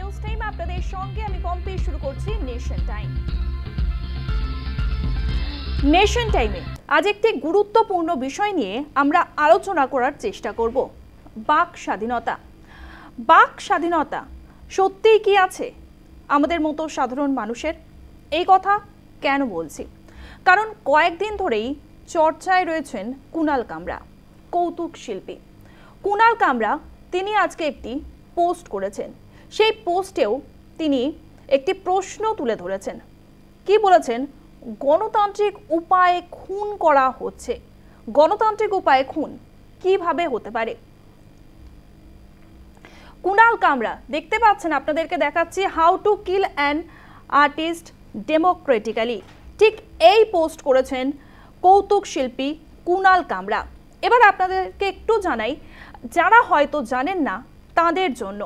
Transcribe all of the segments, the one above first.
News time আপনাদের সঙ্গে আমি পম্পি শুরু করছি নেশন টাইম। নেশন টাইমে আজ একটি গুরুত্বপূর্ণ বিষয় নিয়ে আমরা আলোচনা করার চেষ্টা করব। বাক স্বাধীনতা। বাক স্বাধীনতা সত্যিই কি আছে আমাদের মতো সাধারণ মানুষের? এই কথা কেন বলছি? কারণ কয়েকদিন ধরেই চর্চায় রয়েছেন কুণাল কামরা, কৌতুক শিল্পী। কুণাল কামরা তিনি আজকে একটি পোস্ট করেছেন। সেই পোস্টেও তিনি একটি প্রশ্ন তুলে ধরেছেন। কি বলেছেন? গণতান্ত্রিক উপায়ে খুন করা হচ্ছে। গণতান্ত্রিক উপায়ে খুন কিভাবে হতে পারে? কুণাল কামরা, দেখতে পাচ্ছেন, আপনাদেরকে দেখাচ্ছি, how to kill an artist democratically. ঠিক এই পোস্ট করেছেন কৌতুক শিল্পী কুণাল কামরা। এবার আপনাদেরকে একটু জানাই, যারা হয়তো জানেন না তাদের জন্য,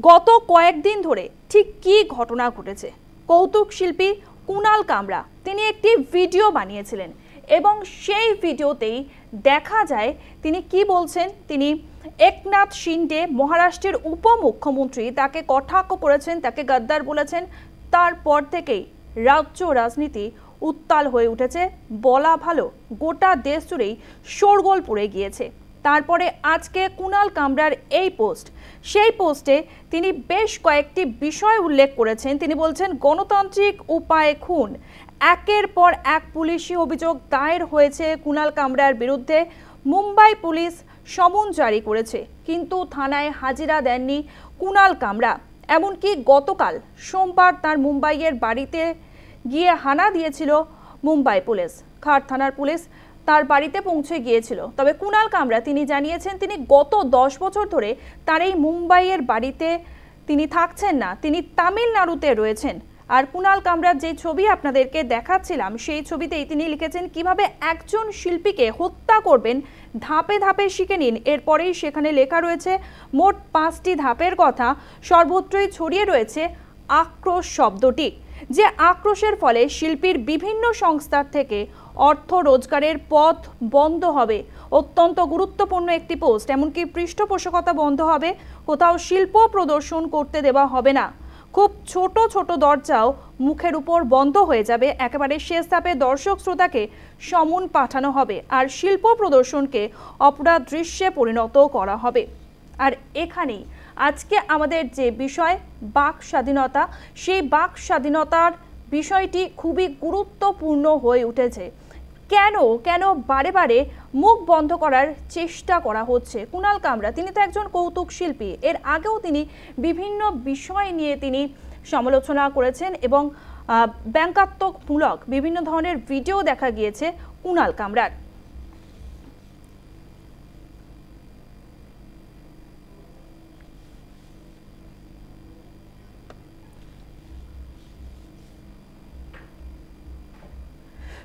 গত কয়েকদিন ধরে ঠিক কি ঘটনা ঘটেছে। কৌতুক শিল্পী কুণাল কামরা তিনি একটি ভিডিও বানিয়েছিলেন এবং সেই ভিডিওতেই দেখা যায় তিনি কি বলছেন। তিনি একনাথ শিন্ডে, মহারাষ্ট্রের উপমুখ্যমন্ত্রী, তাকে কটাক্ষ করেছেন, তাকে গদ্দার বলেছেন। তারপর থেকেই রাজ্য রাজনীতি উত্তাল হয়ে উঠেছে, বলা ভালো গোটা দেশ জুড়েই শোরগোল পড়ে গিয়েছে। তারপরে আজকে কুণাল কামরার এই পোস্ট, সেই পোস্টে তিনি বেশ কয়েকটি বিষয় উল্লেখ করেছেন। তিনি বলছেন গণতান্ত্রিক উপায়ে খুন, একের পর এক পুলিশি অভিযোগ দায়ের হয়েছে কুণাল কামরার বিরুদ্ধে। মুম্বাই পুলিশ সমন জারি করেছে, কিন্তু থানায় হাজিরা দেননি কুণাল কামরা। এমনকি গতকাল সোমবার তার মুম্বাইয়ের বাড়িতে গিয়ে হানা দিয়েছিল মুম্বাই পুলিশ। খাট থানার পুলিশ তার বাড়িতে পৌঁছে গিয়েছিল। তবে কুণাল কামরা তিনি জানিয়েছেন তিনি গত 10 বছর ধরে তার এই মুম্বাইয়ের বাড়িতে তিনি থাকছেন না, তিনি তামিলনাড়ুতে রয়েছেন। আর কুণাল কামরার যে ছবি আপনাদেরকে দেখাচ্ছিলাম, সেই ছবিতেই তিনি লিখেছেন কিভাবে একজন শিল্পীকে হত্যা করবেন ধাপে ধাপে শিখে নিন। এরপরেই সেখানে লেখা রয়েছে মোট 5টি ধাপের কথা। সর্বত্রই ছড়িয়ে রয়েছে আক্রোশ শব্দটি, যে আক্রোশের ফলে শিল্পীর বিভিন্ন সংস্থার থেকে অর্থ রোজগারের পথ বন্ধ হবে। অত্যন্ত গুরুত্বপূর্ণ একটি পোস্ট। এমনকি পৃষ্ঠপোষকতা বন্ধ হবে, কোথাও শিল্প প্রদর্শন করতে দেওয়া হবে না। খুব ছোট ছোট দরজাও মুখের উপর বন্ধ হয়ে যাবে। একেবারে শেষ ধাপে দর্শক শ্রোতাকে সমন পাঠানো হবে আর শিল্প প্রদর্শনকে অপরাধ দৃশ্যে পরিণত করা হবে। আর এখানেই আজকে আমাদের যে বিষয় বাক স্বাধীনতা, সেই বাক স্বাধীনতার বিষয়টি খুবই গুরুত্বপূর্ণ হয়ে উঠেছে। কেন কেন বারে বারে মুখ বন্ধ করার চেষ্টা করা হচ্ছে? কুণাল কামরা তিনি তো একজন কৌতুক শিল্পী। এর আগেও তিনি বিভিন্ন বিষয় নিয়ে তিনি সমালোচনা করেছেন এবং ব্যঙ্গাত্মকমূলক বিভিন্ন ধরনের ভিডিও দেখা গিয়েছে কুণাল কামরার।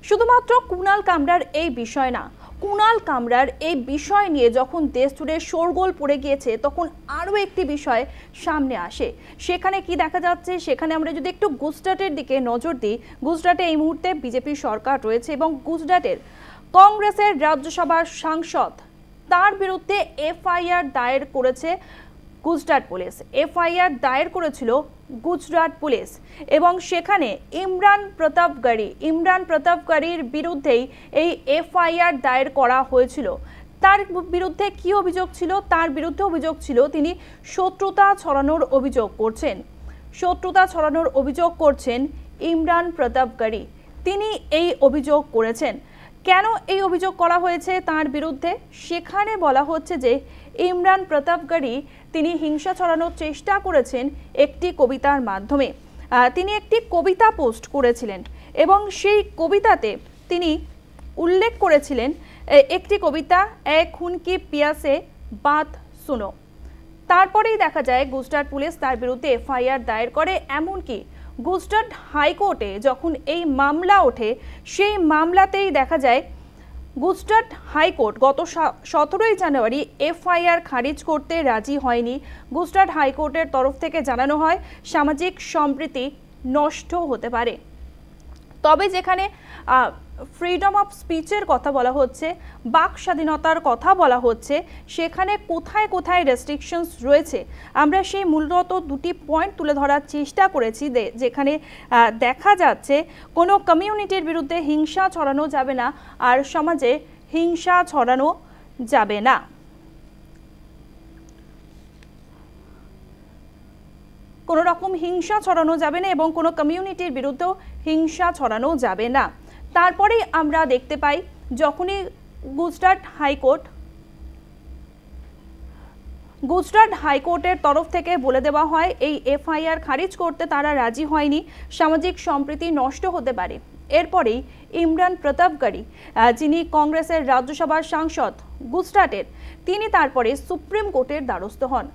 শুধুমাত্র কুণাল কামরার এই বিষয় না, কুণাল কামরার এই বিষয় নিয়ে যখন দেশ জুড়ে শোরগোল পড়ে গিয়েছে, তখন আরও একটি বিষয় সামনে আসে। সেখানে কি দেখা যাচ্ছে? সেখানে আমরা যদি একটু গুজরাটের দিকে নজর দিই, গুজরাটে এই মুহূর্তে বিজেপি সরকার রয়েছে এবং গুজরাটের কংগ্রেসের রাজ্যসভার সাংসদ, তার বিরুদ্ধে এফআইআর দায়ের করেছে গুজরাট পুলিশ। এফআইআর দায়ের করেছিল গুজরাট পুলিশ এবং সেখানে ইমরান প্রতাপগড়ির বিরুদ্ধেই এই এফআইআর দায়ের করা হয়েছিল। তার বিরুদ্ধে কি অভিযোগ ছিল? তার বিরুদ্ধে অভিযোগ ছিল তিনি শত্রুতা ছড়ানোর অভিযোগ করছেন ইমরান প্রতাপগড়ি। তিনি এই অভিযোগ করেছেন। কেন এই অভিযোগ করা হয়েছে তার বিরুদ্ধে? সেখানে বলা হচ্ছে যে ইমরান প্রতাপগড়ি তিনি হিংসা ছড়ানোর চেষ্টা করেছেন একটি কবিতার মাধ্যমে। তিনি একটি কবিতা পোস্ট করেছিলেন এবং সেই কবিতাতে তিনি উল্লেখ করেছিলেন একটি কবিতা, এ খুন কি পিয়াসে বাত শুনো। তারপরেই দেখা যায় গুজরাট পুলিশ তার বিরুদ্ধে এফআইআর দায়ের করে। এমনকি গুজরাট হাইকোর্টে যখন এই মামলা ওঠে, সেই মামলাতেই দেখা যায় গুজরাট হাইকোর্ট গত 17ই জানুয়ারি এফআইআর খারিজ করতে রাজি হয়নি। গুজরাট হাইকোর্টের তরফ থেকে জানানো হয় সামাজিক সম্প্রীতি নষ্ট হতে পারে। তবে যেখানে ফ্রিডম অফ স্পিচের কথা বলা হচ্ছে, বাক স্বাধীনতার কথা বলা হচ্ছে, সেখানে কোথায় কোথায় রেস্ট্রিকশনস রয়েছে আমরা সেই মূলত দুটি পয়েন্ট তুলে ধরার চেষ্টা করেছি, যেখানে দেখা যাচ্ছে কোনো কমিউনিটির বিরুদ্ধে হিংসা ছড়ানো যাবে না আর সমাজে হিংসা ছড়ানো যাবে না। কোনো রকম হিংসা ছড়ানো যাবে না এবং কোনো কমিউনিটির বিরুদ্ধেও হিংসা ছড়ানো যাবে না। তারপরেই আমরা দেখতে পাই যখনই গুজরাট হাইকোর্টের তরফ থেকে বলে দেওয়া হয় এই এফআইআর খারিজ করতে তারা রাজি হয়নি, সামাজিক সম্প্রীতি নষ্ট হতে পারে। এরপরেই ইমরান প্রতাপগড়ি, যিনি কংগ্রেসের রাজ্যসভার সাংসদ গুজরাটের, তিনি তারপরে সুপ্রিম কোর্টের দ্বারস্থ হন।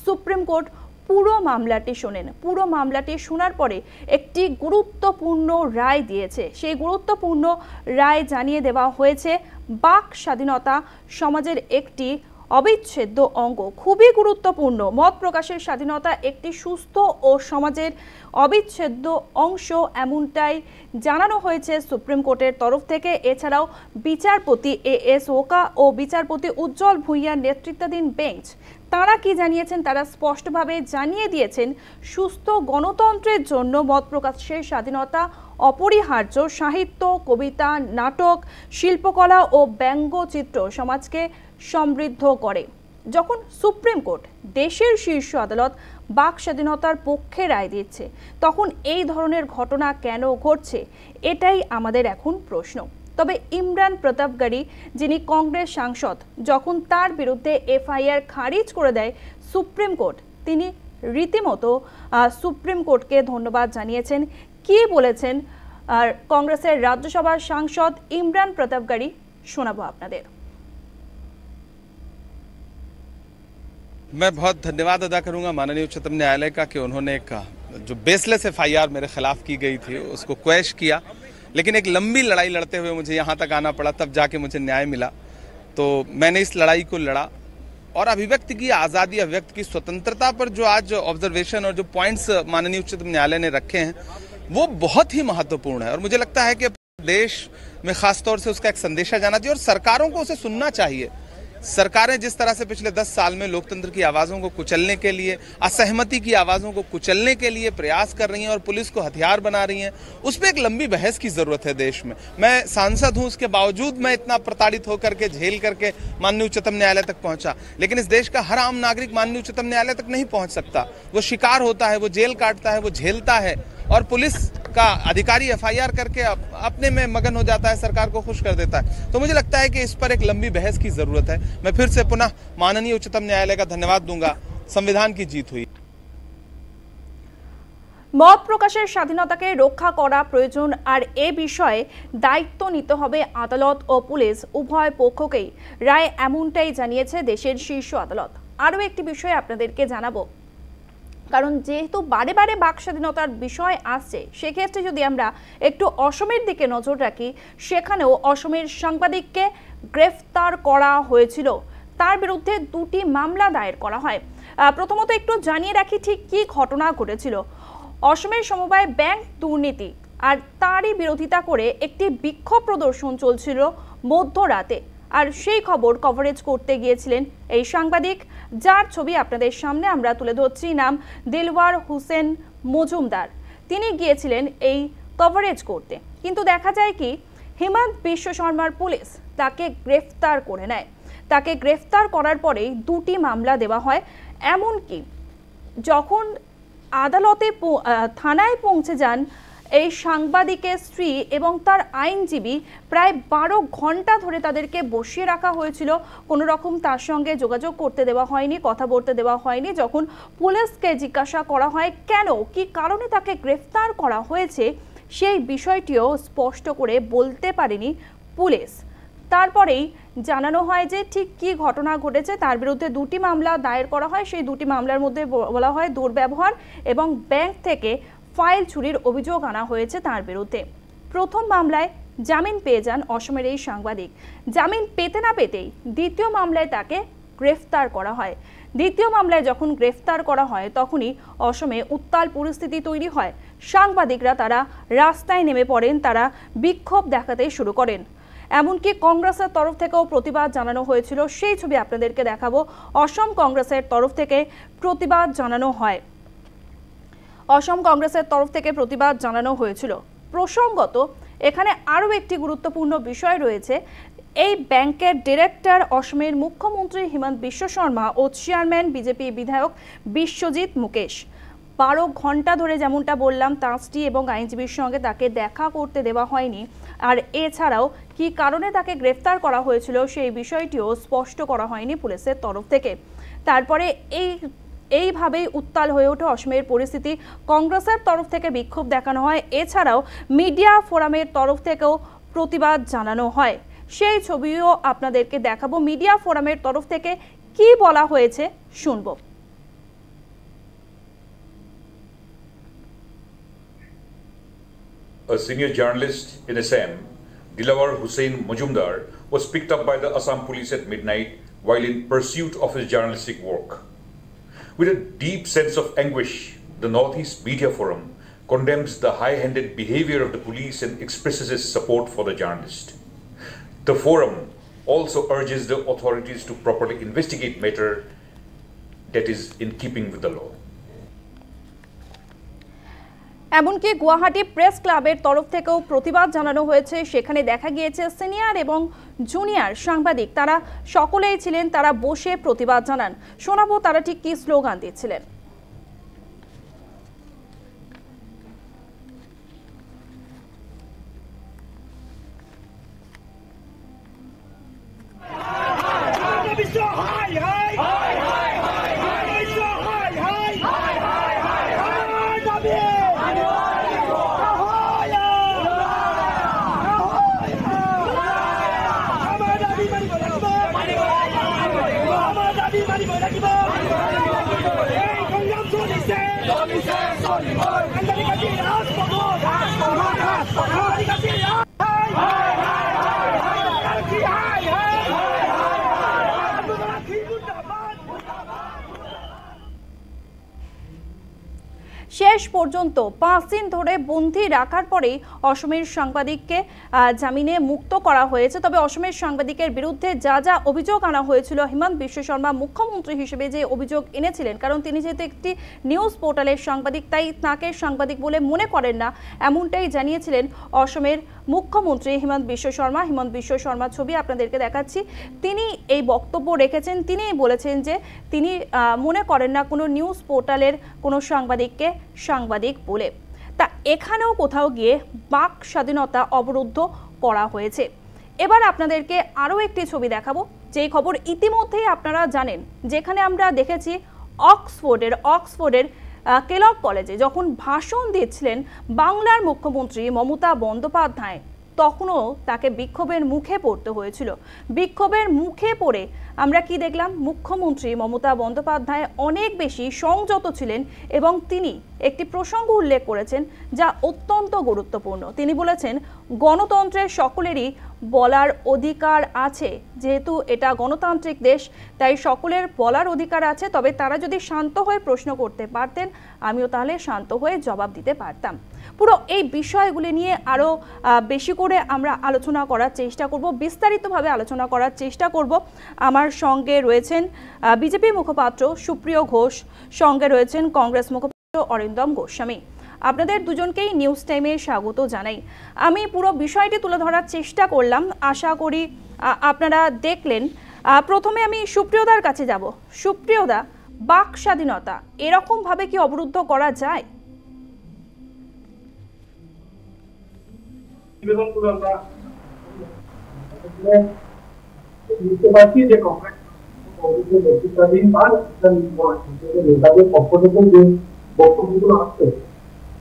সুপ্রিম কোর্ট পুরো মামলাটি শোনেন। পুরো মামলাটি শোনার পরে একটি গুরুত্বপূর্ণ রায় দিয়েছে। সেই গুরুত্বপূর্ণ রায় জানিয়ে দেওয়া হয়েছে বাক স্বাধীনতা সমাজের একটি অবিচ্ছেদ্য অঙ্গ, খুবই গুরুত্বপূর্ণ। মত প্রকাশের স্বাধীনতা একটি সুস্থ ও সমাজের অবিচ্ছেদ্য অংশ, এমনটাই জানানো হয়েছে সুপ্রিম কোর্টের তরফ থেকে। এছাড়াও বিচারপতি এএস ওকা ও বিচারপতি উজ্জ্বল ভূঁইয়ার নেতৃত্বাধীন বেঞ্চ তারা কি জানিয়েছেন, তারা স্পষ্টভাবে জানিয়ে দিয়েছেন সুস্থ গণতন্ত্রের জন্য মত প্রকাশের স্বাধীনতা অপরিহার্য। সাহিত্য, কবিতা, নাটক, শিল্পকলা ও ব্যঙ্গচিত্র সমাজকে সমৃদ্ধ করে। যখন সুপ্রিম কোর্ট, দেশের শীর্ষ আদালত, বাক স্বাধীনতার পক্ষে রায় দিচ্ছে, তখন এই ধরনের ঘটনা কেন ঘটছে, এটাই আমাদের এখন প্রশ্ন। তবে ইমরান প্রতাপগড়ি, যিনি কংগ্রেস সাংসদ, যখন তার বিরুদ্ধে এফআইআর খারিজ করে দেয় সুপ্রিম কোর্ট, তিনি রীতিমতো সুপ্রিম কোর্টকে ধন্যবাদ জানিয়েছেন। কি বলেছেন আর কংগ্রেসের রাজ্যসভার সাংসদ ইমরান প্রতাপগড়ি, শোনাবো আপনাদের। मैं बहुत धन्यवाद अदा करूंगा माननीय उच्चतम न्यायालय का कि उन्होंने एक जो बेसलेस एफआईआर मेरे खिलाफ की गई थी उसको क्वैश किया, लेकिन एक लंबी लड़ाई लड़ते हुए मुझे यहाँ तक आना पड़ा, तब जाके मुझे न्याय मिला। तो मैंने इस लड़ाई को लड़ा और अभिव्यक्ति की आज़ादी, अभिव्यक्ति की स्वतंत्रता पर जो आज ऑब्जर्वेशन और जो पॉइंट्स माननीय उच्चतम न्यायालय ने रखे हैं वो बहुत ही महत्वपूर्ण है और मुझे लगता है कि देश में खासतौर से उसका एक संदेशा जाना चाहिए और सरकारों को उसे सुनना चाहिए। सरकारें जिस तरह से पिछले 10 साल में लोकतंत्र की आवाज़ों को कुचलने के लिए, असहमति की आवाज़ों को कुचलने के लिए प्रयास कर रही हैं और पुलिस को हथियार बना रही हैं, उस पर एक लंबी बहस की ज़रूरत है देश में। मैं सांसद हूं, उसके बावजूद मैं इतना प्रताड़ित होकर के, झेल करके माननीय उच्चतम न्यायालय तक पहुंचा, लेकिन इस देश का हर आम नागरिक माननीय उच्चतम न्यायालय तक नहीं पहुंच सकता। वो शिकार होता है, वो जेल काटता है, वो झेलता है और पुलिस का अधिकारी एफआईआर करके अपने में मगन हो जाता है, सरकार को खुश कर देता है। तो मुझे लगता है कि इस पर एक लंबी बहस की जरूरत है। मैं फिर से पुनः माननीय उच्चतम न्यायालय का धन्यवाद दूंगा। संविधान की जीत हुई। মত প্রকাশের স্বাধীনতাকে রক্ষা করা প্রয়োজন আর এ বিষয়ে দায়িত্ব নিতে হবে আদালত ও পুলিশ উভয় পক্ষকেই। রায় এমনটাই জানিয়েছে দেশের শীর্ষ আদালত। আরও একটি বিষয় আপনাদেরকে জানাবো, কারণ যেহেতু বারে বারে বাক স্বাধীনতার বিষয় আসছে, সেক্ষেত্রে যদি আমরা একটু অসমের দিকে নজর রাখি, সেখানেও অসমের সাংবাদিককে গ্রেফতার করা হয়েছিল। তার বিরুদ্ধে দুটি মামলা দায়ের করা হয়। প্রথমত একটু জানিয়ে রাখি ঠিক কি ঘটনা ঘটেছিল। অসমের সমবায় ব্যাংক দুর্নীতি আর তারই বিরোধিতা করে একটি বিক্ষোভ প্রদর্শন চলছিল মধ্যরাতে, আর সেই খবর কভারেজ করতে গিয়েছিলেন এই সাংবাদিক, যার ছবি আপনাদের সামনে আমরা তুলে ধরছি। নাম দিলওয়ার হোসেন মজুমদার। তিনি গিয়েছিলেন এই কভারেজ করতে, কিন্তু দেখা যায় কি হিমন্ত বিশ্ব শর্মার পুলিশ তাকে গ্রেফতার করে নেয়। তাকে গ্রেফতার করার পরেই দুটি মামলা দেওয়া হয়। এমনকি যখন আদালতে থানায় পৌঁছে যান এই সাংবাদিকের স্ত্রী এবং তার আইনজীবী, প্রায় 12 ঘন্টা ধরে তাদেরকে বসিয়ে রাখা হয়েছিল। কোনো রকম তার সঙ্গে যোগাযোগ করতে দেওয়া হয়নি, কথা বলতে দেওয়া হয়নি। যখন পুলিশকে জিজ্ঞাসা করা হয় কেন, কি কারণে তাকে গ্রেফতার করা হয়েছে, সেই বিষয়টিও স্পষ্ট করে বলতে পারেনি পুলিশ। তারপরেই জানানো হয় যে ঠিক কি ঘটনা ঘটেছে। তার বিরুদ্ধে দুটি মামলা দায়ের করা হয়। সেই দুটি মামলার মধ্যে বলা হয় দুর্ব্যবহার এবং ব্যাংক থেকে ফাইল চুরির অভিযোগ আনা হয়েছে তার বিরুদ্ধে। প্রথম মামলায় জামিন পেয়ে যান অসমের এই সাংবাদিক। জামিন পেতে না পেতেই দ্বিতীয় মামলায় তাকে গ্রেফতার করা হয়। দ্বিতীয় মামলায় যখন গ্রেফতার করা হয় তখনই অসমে উত্তাল পরিস্থিতি তৈরি হয়। সাংবাদিকরা তারা রাস্তায় নেমে পড়েন, তারা বিক্ষোভ দেখাতে শুরু করেন। এমনকি কংগ্রেসের তরফ থেকেও প্রতিবাদ জানানো হয়েছিল, সেই ছবি আপনাদেরকে দেখাবো। অসম কংগ্রেসের তরফ থেকে প্রতিবাদ জানানো হয়, অসম কংগ্রেসের তরফ থেকে প্রতিবাদ জানানো হয়েছিল। প্রসঙ্গত এখানে আরও একটি গুরুত্বপূর্ণ বিষয় রয়েছে। এই ব্যাংকের ডিরেক্টর অসমের মুখ্যমন্ত্রী হিমন্ত বিশ্ব শর্মা ও চেয়ারম্যান বিজেপি বিধায়ক বিশ্বজিৎ মুকেশ। 12 ঘন্টা ধরে যেমনটা বললাম ট্রাস্টি এবং আইনজীবীর সঙ্গে তাকে দেখা করতে দেওয়া হয়নি। আর এছাড়াও কি কারণে তাকে গ্রেফতার করা হয়েছিল সেই বিষয়টিও স্পষ্ট করা হয়নি পুলিশের তরফ থেকে। তারপরে এইভাবেই উত্তাল হয়ে ওঠে অসমের পরিস্থিতি। কংগ্রেসের তরফ থেকে বিক্ষোভ দেখানো হয়, এছাড়াও মিডিয়া ফোরামের তরফ থেকেও প্রতিবাদ জানানো হয়। সেই ছবিও আপনাদেরকে দেখাবো। মিডিয়া ফোরামের তরফ থেকে কি বলা হয়েছে শুনবো। A senior journalist in Assam, Dilawar Hussain Majumdar, was picked up by the Assam police at midnight while in pursuit of his journalistic work. With a deep sense of anguish, the Northeast Media Forum condemns the high-handed behavior of the police and expresses its support for the journalist. The forum also urges the authorities to properly investigate matter that is in keeping with the law. এমনকি Guwahati press ক্লাবের তরফ থেকেও প্রতিবাদ জানানো হয়েছে। সেখানে দেখা গিয়েছে সিনিয়র এবং জুনিয়র সাংবাদিক তারা সকলেই ছিলেন, তারা বসে প্রতিবাদ জানান। শোনাবো তারা ঠিক কি স্লোগান দিচ্ছিলেন। শেষ পর্যন্ত 5 দিন ধরে বন্দী রাখার পরেই অসমের সাংবাদিককে জামিনে মুক্ত করা হয়েছে। তবে অসমের সাংবাদিকের বিরুদ্ধে যা যা অভিযোগ আনা হয়েছিল, হিমন্ত বিশ্ব শর্মা মুখ্যমন্ত্রী হিসেবে যে অভিযোগ এনেছিলেন, কারণ তিনি যেহেতু একটি নিউজ পোর্টালের সাংবাদিক তাই তাকে সাংবাদিক বলে মনে করেন না, এমনটাই জানিয়েছিলেন অসমের মুখ্যমন্ত্রী হিমন্ত বিশ্ব শর্মা। হিমন্ত বিশ্ব শর্মার ছবি আপনাদেরকে দেখাচ্ছি। তিনি এই বক্তব্য রেখেছেন, তিনি বলেছেন যে তিনি মনে করেন না কোনো নিউজ পোর্টালের কোনো সাংবাদিককে সাংবাদিক বলে। তা এখানেও কোথাও গিয়ে বাক স্বাধীনতা অবরুদ্ধ করা হয়েছে। এবার আপনাদেরকে আরও একটি ছবি দেখাবো, যেই খবর ইতিমধ্যেই আপনারা জানেন, যেখানে আমরা দেখেছি অক্সফোর্ডের কেলগ কলেজে যখন ভাষণ দিচ্ছিলেন বাংলার মুখ্যমন্ত্রী মমতা বন্দ্যোপাধ্যায়, তখনও তাকে বিক্ষোভের মুখে পড়তে হয়েছিল। বিক্ষোভের মুখে পড়ে আমরা কি দেখলাম, মুখ্যমন্ত্রী মমতা বন্দ্যোপাধ্যায় অনেক বেশি সংযত ছিলেন এবং তিনি একটি প্রসঙ্গ উল্লেখ করেছেন যা অত্যন্ত গুরুত্বপূর্ণ। তিনি বলেছেন গণতন্ত্রের সকলেরই বলার অধিকার আছে, যেহেতু এটা গণতান্ত্রিক দেশ তাই সকলের বলার অধিকার আছে, তবে তারা যদি শান্ত হয়ে প্রশ্ন করতে পারতেন আমিও তাহলে শান্ত হয়ে জবাব দিতে পারতাম। পুরো এই বিষয়গুলি নিয়ে আরও বেশি করে আমরা আলোচনা করার চেষ্টা করব, বিস্তারিতভাবে আলোচনা করার চেষ্টা করব। আমার সঙ্গে রয়েছেন বিজেপি মুখপাত্র সুপ্রিয় ঘোষ, সঙ্গে রয়েছেন কংগ্রেস মুখপাত্র অরিন্দম গোস্বামী। আপনাদের দুজনকেই নিউজ টাইমে স্বাগত জানাই। আমি পুরো বিষয়টি তুলে ধরার চেষ্টা করলাম, আশা করি আপনারা দেখলেন। প্রথমে আমি সুপ্রিয়দার কাছে যাব। সুপ্রিয়দা, বাক স্বাধীনতা এরকমভাবে কি অবরুদ্ধ করা যায়? বুঝতে পারছি যে নেতাদের পক্ষ থেকে যে বক্তব্যগুলো আসছে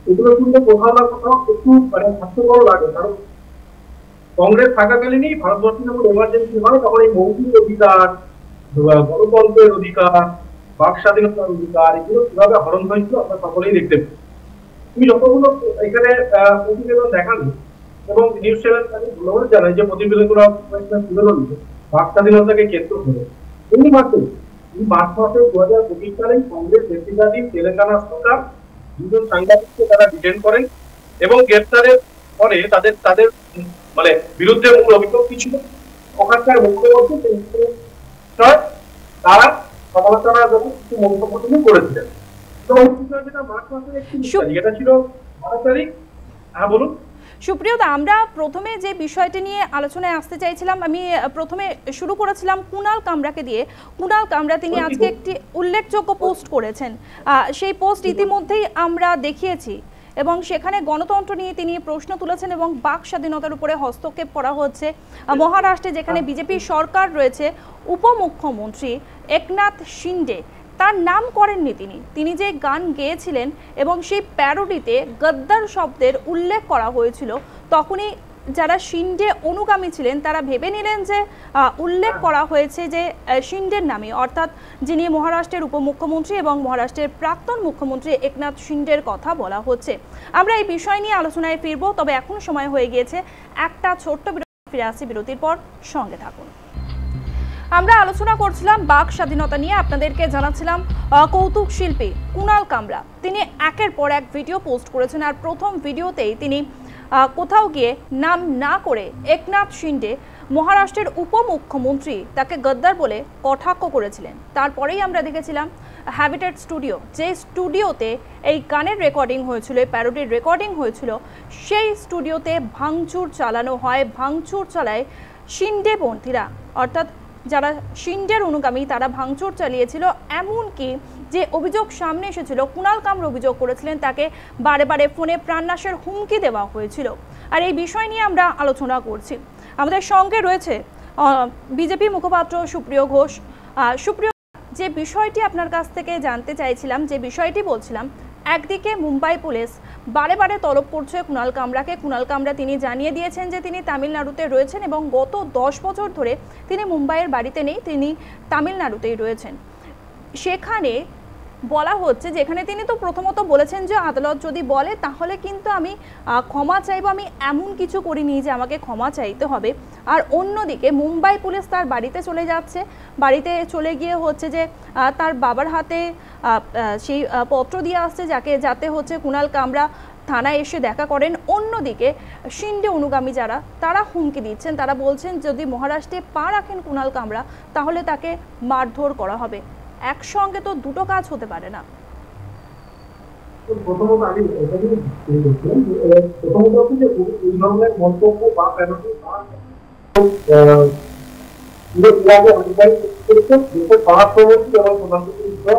এগুলো কিন্তু কোথাও না কোথাও একটু হাস্যকর লাগে। কারণ কংগ্রেস থাকাকালীনই ভারতবর্ষে যখন এমার্জেন্সি হয় তখন এই মৌখিক অধিকার, গণতন্ত্রের অধিকার, বাক স্বাধীনতার অধিকার এগুলো কিভাবে হরণ হয়েছিল আমরা সকলেই দেখতে পাই। তুমি যতগুলো এখানে প্রতিবেদন দেখানো এবং নিউজ চ্যানেল ধন্যবাদ জানাই যে প্রতিবেদনগুলো তুলে ধরছে বাক স্বাধীনতাকে কেন্দ্র করে। এই মার্চ মাসে 2025 সালে কংগ্রেস নেতৃত্বাধীন তেলেঙ্গানা সরকার দুজন সাংবাদিককে তারা ডিটেইন করেন এবং গ্রেফতারের পরে তাদের মানে বিরুদ্ধে মূল অভিযোগ কি ছিল? ওখানকার মুখ্যমন্ত্রী তারা সমালোচনার জন্য কিছু মন্তব্য করেছিলেন। তো যেটা মার্চ মাসের একটি এটা ছিল 12 তারিখ। হ্যাঁ বলুন। সুপ্রিয়দা, আমরা প্রথমে যে বিষয়টি নিয়ে আলোচনায় আসতে চাইছিলাম, আমি প্রথমে শুরু করেছিলাম কুণাল কামরাকে দিয়ে। কুণাল কামরা তিনি আজকে একটি উল্লেখযোগ্য পোস্ট করেছেন, সেই পোস্ট ইতিমধ্যেই আমরা দেখিয়েছি এবং সেখানে গণতন্ত্র নিয়ে তিনি প্রশ্ন তুলেছেন এবং বাক স্বাধীনতার উপরে হস্তক্ষেপ করা হচ্ছে। মহারাষ্ট্রে যেখানে বিজেপি সরকার রয়েছে, উপমুখ্যমন্ত্রী একনাথ শিন্ডে তার নাম করেননি তিনি যে গান গেয়েছিলেন এবং সেই প্যারোডিতে গদ্দার শব্দের উল্লেখ করা হয়েছিল, তখনই যারা শিন্ডে অনুগামী ছিলেন তারা ভেবে নিলেন যে উল্লেখ করা হয়েছে যে শিন্ডের নামে, অর্থাৎ যিনি মহারাষ্ট্রের উপমুখ্যমন্ত্রী এবং মহারাষ্ট্রের প্রাক্তন মুখ্যমন্ত্রী একনাথ শিন্ডের কথা বলা হচ্ছে। আমরা এই বিষয় নিয়ে আলোচনায় ফিরবো, তবে এখন সময় হয়ে গিয়েছে একটা ছোট্ট বিরতি। ফিরে আসছি বিরতির পর, সঙ্গে থাকুন। আমরা আলোচনা করছিলাম বাক স্বাধীনতা নিয়ে, আপনাদেরকে জানাচ্ছিলাম কৌতুক শিল্পী কুণাল কামরা তিনি একের পর এক ভিডিও পোস্ট করেছেন। আর প্রথম ভিডিওতেই তিনি কোথাও গিয়ে নাম না করে একনাথ শিন্ডে মহারাষ্ট্রের উপমুখ্যমন্ত্রী তাকে গদ্দার বলে কটাক্ষ করেছিলেন। তারপরেই আমরা দেখেছিলাম হ্যাবিটেট স্টুডিও, যে স্টুডিওতে এই গানের রেকর্ডিং হয়েছিল, এই প্যারোডির রেকর্ডিং হয়েছিল, সেই স্টুডিওতে ভাঙচুর চালানো হয়। ভাঙচুর চালায় শিন্ডেপন্থীরা, অর্থাৎ যারা শিন্ডের অনুগামী তারা ভাঙচুর চালিয়েছিল। এমনকি যে অভিযোগ সামনে এসেছিল, কুণাল কামরা অভিযোগ করেছিলেন তাকে বারে বারে ফোনে প্রাণনাশের হুমকি দেওয়া হয়েছিল। আর এই বিষয় নিয়ে আমরা আলোচনা করছি। আমাদের সঙ্গে রয়েছে বিজেপি মুখপাত্র সুপ্রিয় ঘোষ। সুপ্রিয়, যে বিষয়টি আপনার কাছ থেকে জানতে চাইছিলাম, যে বিষয়টি বলছিলাম, একদিকে মুম্বাই পুলিশ বারে বারে তলব করছে কুণাল কামরাকে। কুণাল কামরা তিনি জানিয়ে দিয়েছেন যে তিনি তামিলনাড়ুতে রয়েছেন এবং গত 10 বছর ধরে তিনি মুম্বাইয়ের বাড়িতে নেই, তিনি তামিলনাড়ুতেই রয়েছেন। সেখানে বলা হচ্ছে, যেখানে তিনি তো প্রথমত বলেছেন যে আদালত যদি বলে তাহলে কিন্তু আমি ক্ষমা চাইব, আমি এমন কিছু করিনি যে আমাকে ক্ষমা চাইতে হবে। আর অন্যদিকে মুম্বাই পুলিশ তার বাড়িতে চলে যাচ্ছে, বাড়িতে চলে গিয়ে হচ্ছে যে তার বাবার হাতে সেই পত্র দিয়ে আসছে যাতে হচ্ছে কুণাল কামরা থানায় এসে দেখা করেন। অন্যদিকে শিন্ডে অনুগামী যারা তারা হুমকি দিচ্ছেন, তারা বলছেন যদি মহারাষ্ট্রে পা রাখেন কুণাল কামরা তাহলে তাকে মারধর করা হবে। একসঙ্গে তো দুটো কাজ হতে পারে না। প্রথমত আমি এই ধরনের মন্তব্য বা প্যারোডি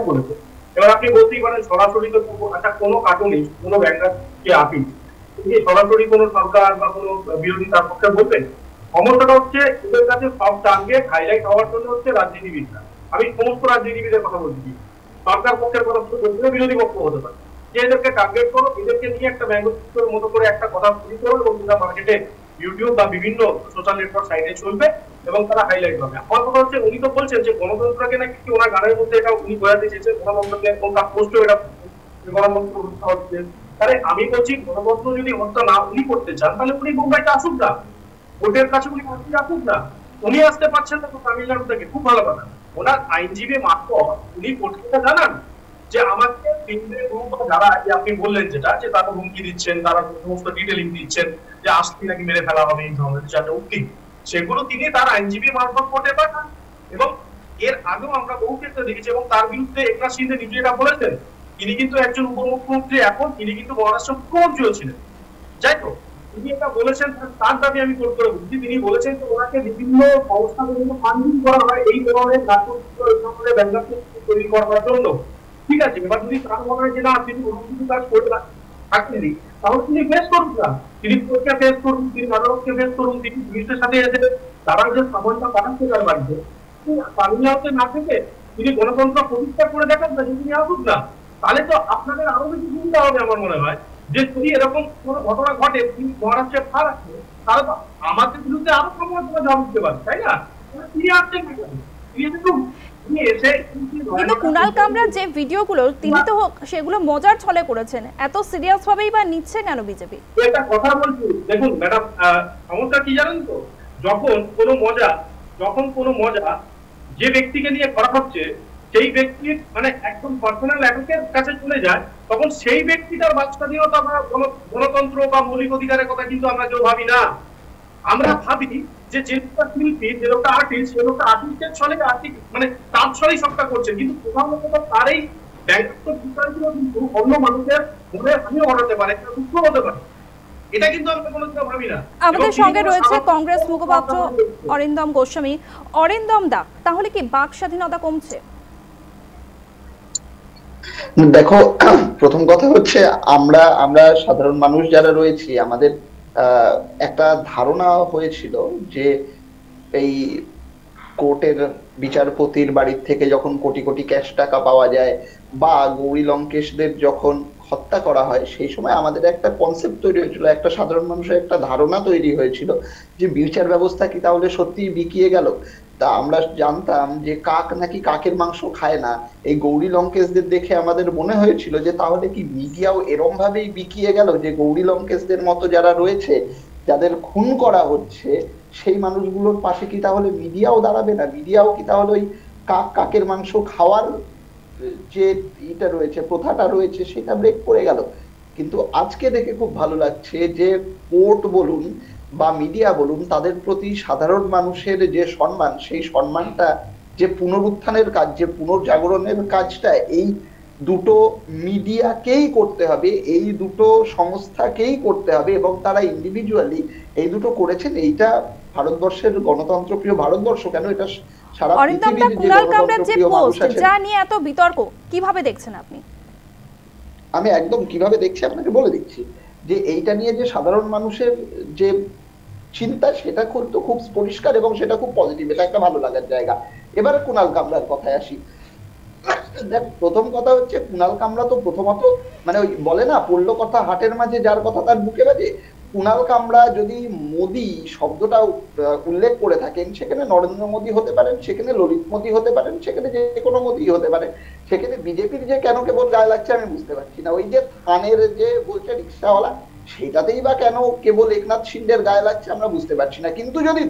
বলেছে। এবার আপনি বলতেই পারেন সরাসরি তো আচ্ছা কোনো কার্টুনই কোনো ব্যাংকারকে আপি সরাসরি কোনো সরকার বা কোনো বিরোধী তার পক্ষে বলবেন। ক্ষমতাটা হচ্ছে এদের কাছে সব টার্গেট হাইলাইট হওয়ার জন্য হচ্ছে রাজনীতিবিদরা। আমি সমস্ত রাজনীতিবিদের কথা বলছি, সরকার পক্ষের কথা বলতে বিরোধী পক্ষ হতে পারে, যে এদেরকে টার্গেট করো, এদেরকে নিয়ে একটা ব্যঙ্গচিত্রের মতো করে একটা কথা তৈরি করো এবং সেটা মার্কেটে ইউটিউব বা বিভিন্ন সোশ্যাল নেটওয়ার্ক সাইটে চলবে এবং তারা হাইলাইট হবে। আমার কথা হচ্ছে উনি তো বলছেন যে গণতন্ত্রকে নাকি ওনার গানের মধ্যে এটা উনি বোঝাতে চেয়েছেন, গণতন্ত্রকে ওনার পোস্টও এটা গণতন্ত্র হত্যা হচ্ছে। তাহলে আমি বলছি গণতন্ত্র যদি হত্যা না উনি করতে চান তাহলে উনি মুম্বাইতে আসুক না, কোর্টের কাছে উনি আসুক না। উনি আসতে পারছেন না তো তামিলনাড়ু থেকে, খুব ভালো কথা। ওনার আইনজীবী মাত্র উনি কোর্টকে জানান যে আমাকে যারা আপনি বললেন যেটা যে তারা হুমকি দিচ্ছেন, তারা সমস্ত ডিটেলিং দিচ্ছেন যে আসলে নাকি মেরে ফেলা হবে, এই ধরনের চারটা উক্তি, সেগুলো তিনি তার আইনজীবী মারফত কোর্টে পাঠান। এবং এর আগেও আমরা বহু ক্ষেত্রে দেখেছি এবং তার বিরুদ্ধে একনাথ শিন্ডে নিজে এটা বলেছেন। তিনি কিন্তু একজন উপমুখ্যমন্ত্রী, এখন তিনি কিন্তু মহারাষ্ট্র মুখ্যমন্ত্রীও ছিলেন। যাই হোক, তিনি এটা বলেছেন, তার দাবি আমি কোট করে বলছি। তিনি বলেছেন যে ওনাকে বিভিন্ন সংস্থা বিভিন্ন ফান্ডিং করা হয় এই ধরনের তৈরি করার জন্য। ঠিক আছে, এবার যদি তার মনে হয় যে না তিনি অন্য কিছু কাজ করে থাকেননি, তাহলে তিনি ফেস করুন না, তিনি কোর্টকে ফেস করুন, তিনি আদালতকে ফেস করুন, তিনি পুলিশের সাথে এসে তারা যে সামানটা পাঠাচ্ছে তার বাড়িতে তামিলনাড়ুতে না থেকে তিনি গণতন্ত্র প্রতিষ্ঠা করে দেখান না, যদি তিনি আসুক না, তাহলে তো আপনাদের আরো বেশি চিন্তা হবে আমার মনে হয় যে যদি এরকম কোনো ঘটনা ঘটে তিনি মহারাষ্ট্রে পা রাখছে তাহলে তো আমাদের বিরুদ্ধে আরো সমালোচনা জবাব দিতে পারে, তাই না? তিনি আসছেন না, তিনি কিন্তু কুণাল কামরা যে ভিডিওগুলো তিনি তো সেগুলো মজার ছলে করেছেন, এত সিরিয়াস ভাবেই বা নিচ্ছে কেন বিজেপি? একটা কথা বলছি, দেখুন ম্যাডাম, সমস্যা কি জানেন তো, যখন কোনো মজা যে ব্যক্তিকে নিয়ে করা হচ্ছে সেই ব্যক্তির মানে একদম পার্সোনাল অ্যাটাকের কাছে চলে যায়, তখন সেই ব্যক্তিটার বাক স্বাধীনতা বা গণতন্ত্র বা মৌলিক অধিকারের কথা কিন্তু আমরা কেউ ভাবি না। আমরা ভাবি যে লোকটা শিল্পী, যে লোকটা আর্টিস্ট, সে লোকটা আর্টিস্টের ছলে মানে তার ছলেই সবটা করছে, কিন্তু কোথাও না কোথাও তার এই ব্যক্তিগত বিষয়গুলো কিন্তু অন্য মানুষের মনে হানিও ঘটাতে পারে, দুঃখ হতে পারে। এটা কিন্তু আমরা কোনোদিনও ভাবি না। আমাদের সঙ্গে রয়েছে কংগ্রেস মুখপাত্র অরিন্দম গোস্বামী। অরিন্দম দা, তাহলে কি বাক স্বাধীনতা কমছে? দেখো, প্রথম কথা হচ্ছে আমরা সাধারণ মানুষ যারা রয়েছি, আমাদের একটা ধারণা হয়েছিল যে এই কোর্টের বিচারপতির বাড়ির থেকে যখন কোটি কোটি ক্যাশ টাকা পাওয়া যায় বা গৌরী লঙ্কেশদের যখন হত্যা করা হয়, সেই সময় আমাদের একটা কনসেপ্ট তৈরি হয়েছিল, একটা সাধারণ মানুষের একটা ধারণা তৈরি হয়েছিল যে বিচার ব্যবস্থা কি তাহলে সত্যি বিকিয়ে গেল। তা আমরা জানতাম যে কাক নাকি কাকের মাংস খায় না। এই গৌরী লঙ্কেশদের দেখে আমাদের মনে হয়েছিল যে তাহলে কি মিডিয়াও এরম ভাবেই বিকিয়ে গেল, যে গৌরী লঙ্কেশদের মতো যারা রয়েছে, যাদের খুন করা হচ্ছে, সেই মানুষগুলোর পাশে কি তাহলে মিডিয়াও দাঁড়াবে না? মিডিয়াও কি তাহলে ওই কাকের মাংস খাওয়ার যে এটা রয়েছে, প্রথাটা রয়েছে, সেটা ব্রেক করে গেল? কিন্তু আজকে দেখে খুব ভালো লাগছে যে কোর্ট বলুন বা মিডিয়া বলুন, তাদের প্রতি সাধারণ মানুষের যে সম্মান, সেই সম্মানটা, যে পুনরুত্থানের কাজ, যে পুনর্জাগরণের কাজটা এই দুটো মিডিয়াকেই করতে হবে, এই দুটো সংস্থাকেই করতে হবে, এবং তারা ইন্ডিভিজুয়ালি এই দুটো করেছেন। এইটা ভারতবর্ষের গণতন্ত্র প্রিয় ভারতবর্ষ কেন, এটা সারা পৃথিবীর যে গণতন্ত্র প্রিয় মানুষ আছে। যা নিয়ে এত বিতর্ক কিভাবে দেখছেন আপনি? আমি একদম কিভাবে দেখছি আপনাকে বলে দিচ্ছি, যে এইটা নিয়ে যে সাধারণ মানুষের যে চিন্তা, সেটা কিন্তু খুব পরিষ্কার এবং সেটা খুব পজিটিভ, এটা একটা ভালো লাগার জায়গা। এবারে কুণাল কামরার কথায় আসি। দেখ, প্রথম কথা হচ্ছে কুণাল কামরা তো প্রথমত মানে ওই বলে না, পড়লো কথা হাটের মাঝে, যার কথা তার বুকে বাজে। কুণাল কামরা যদি মোদি শব্দটা উল্লেখ করে থাকেন, সেখানে নরেন্দ্র মোদী হতে পারেন, সেখানে ললিত মোদী হতে পারেন, সেখানে যে কোনো মোদী হতে পারে। সেখানে বিজেপির যে কেন কেবল গায়ে লাগছে আমি বুঝতে পারছি না। ওই যে থানের যে বলছে রিক্সাওয়ালা, সেটাতেই বা কেন কেবল একনাথ শিন্ডের গায়ে লাগছে আমরা বুঝতে পারছি না। কিন্তু যদি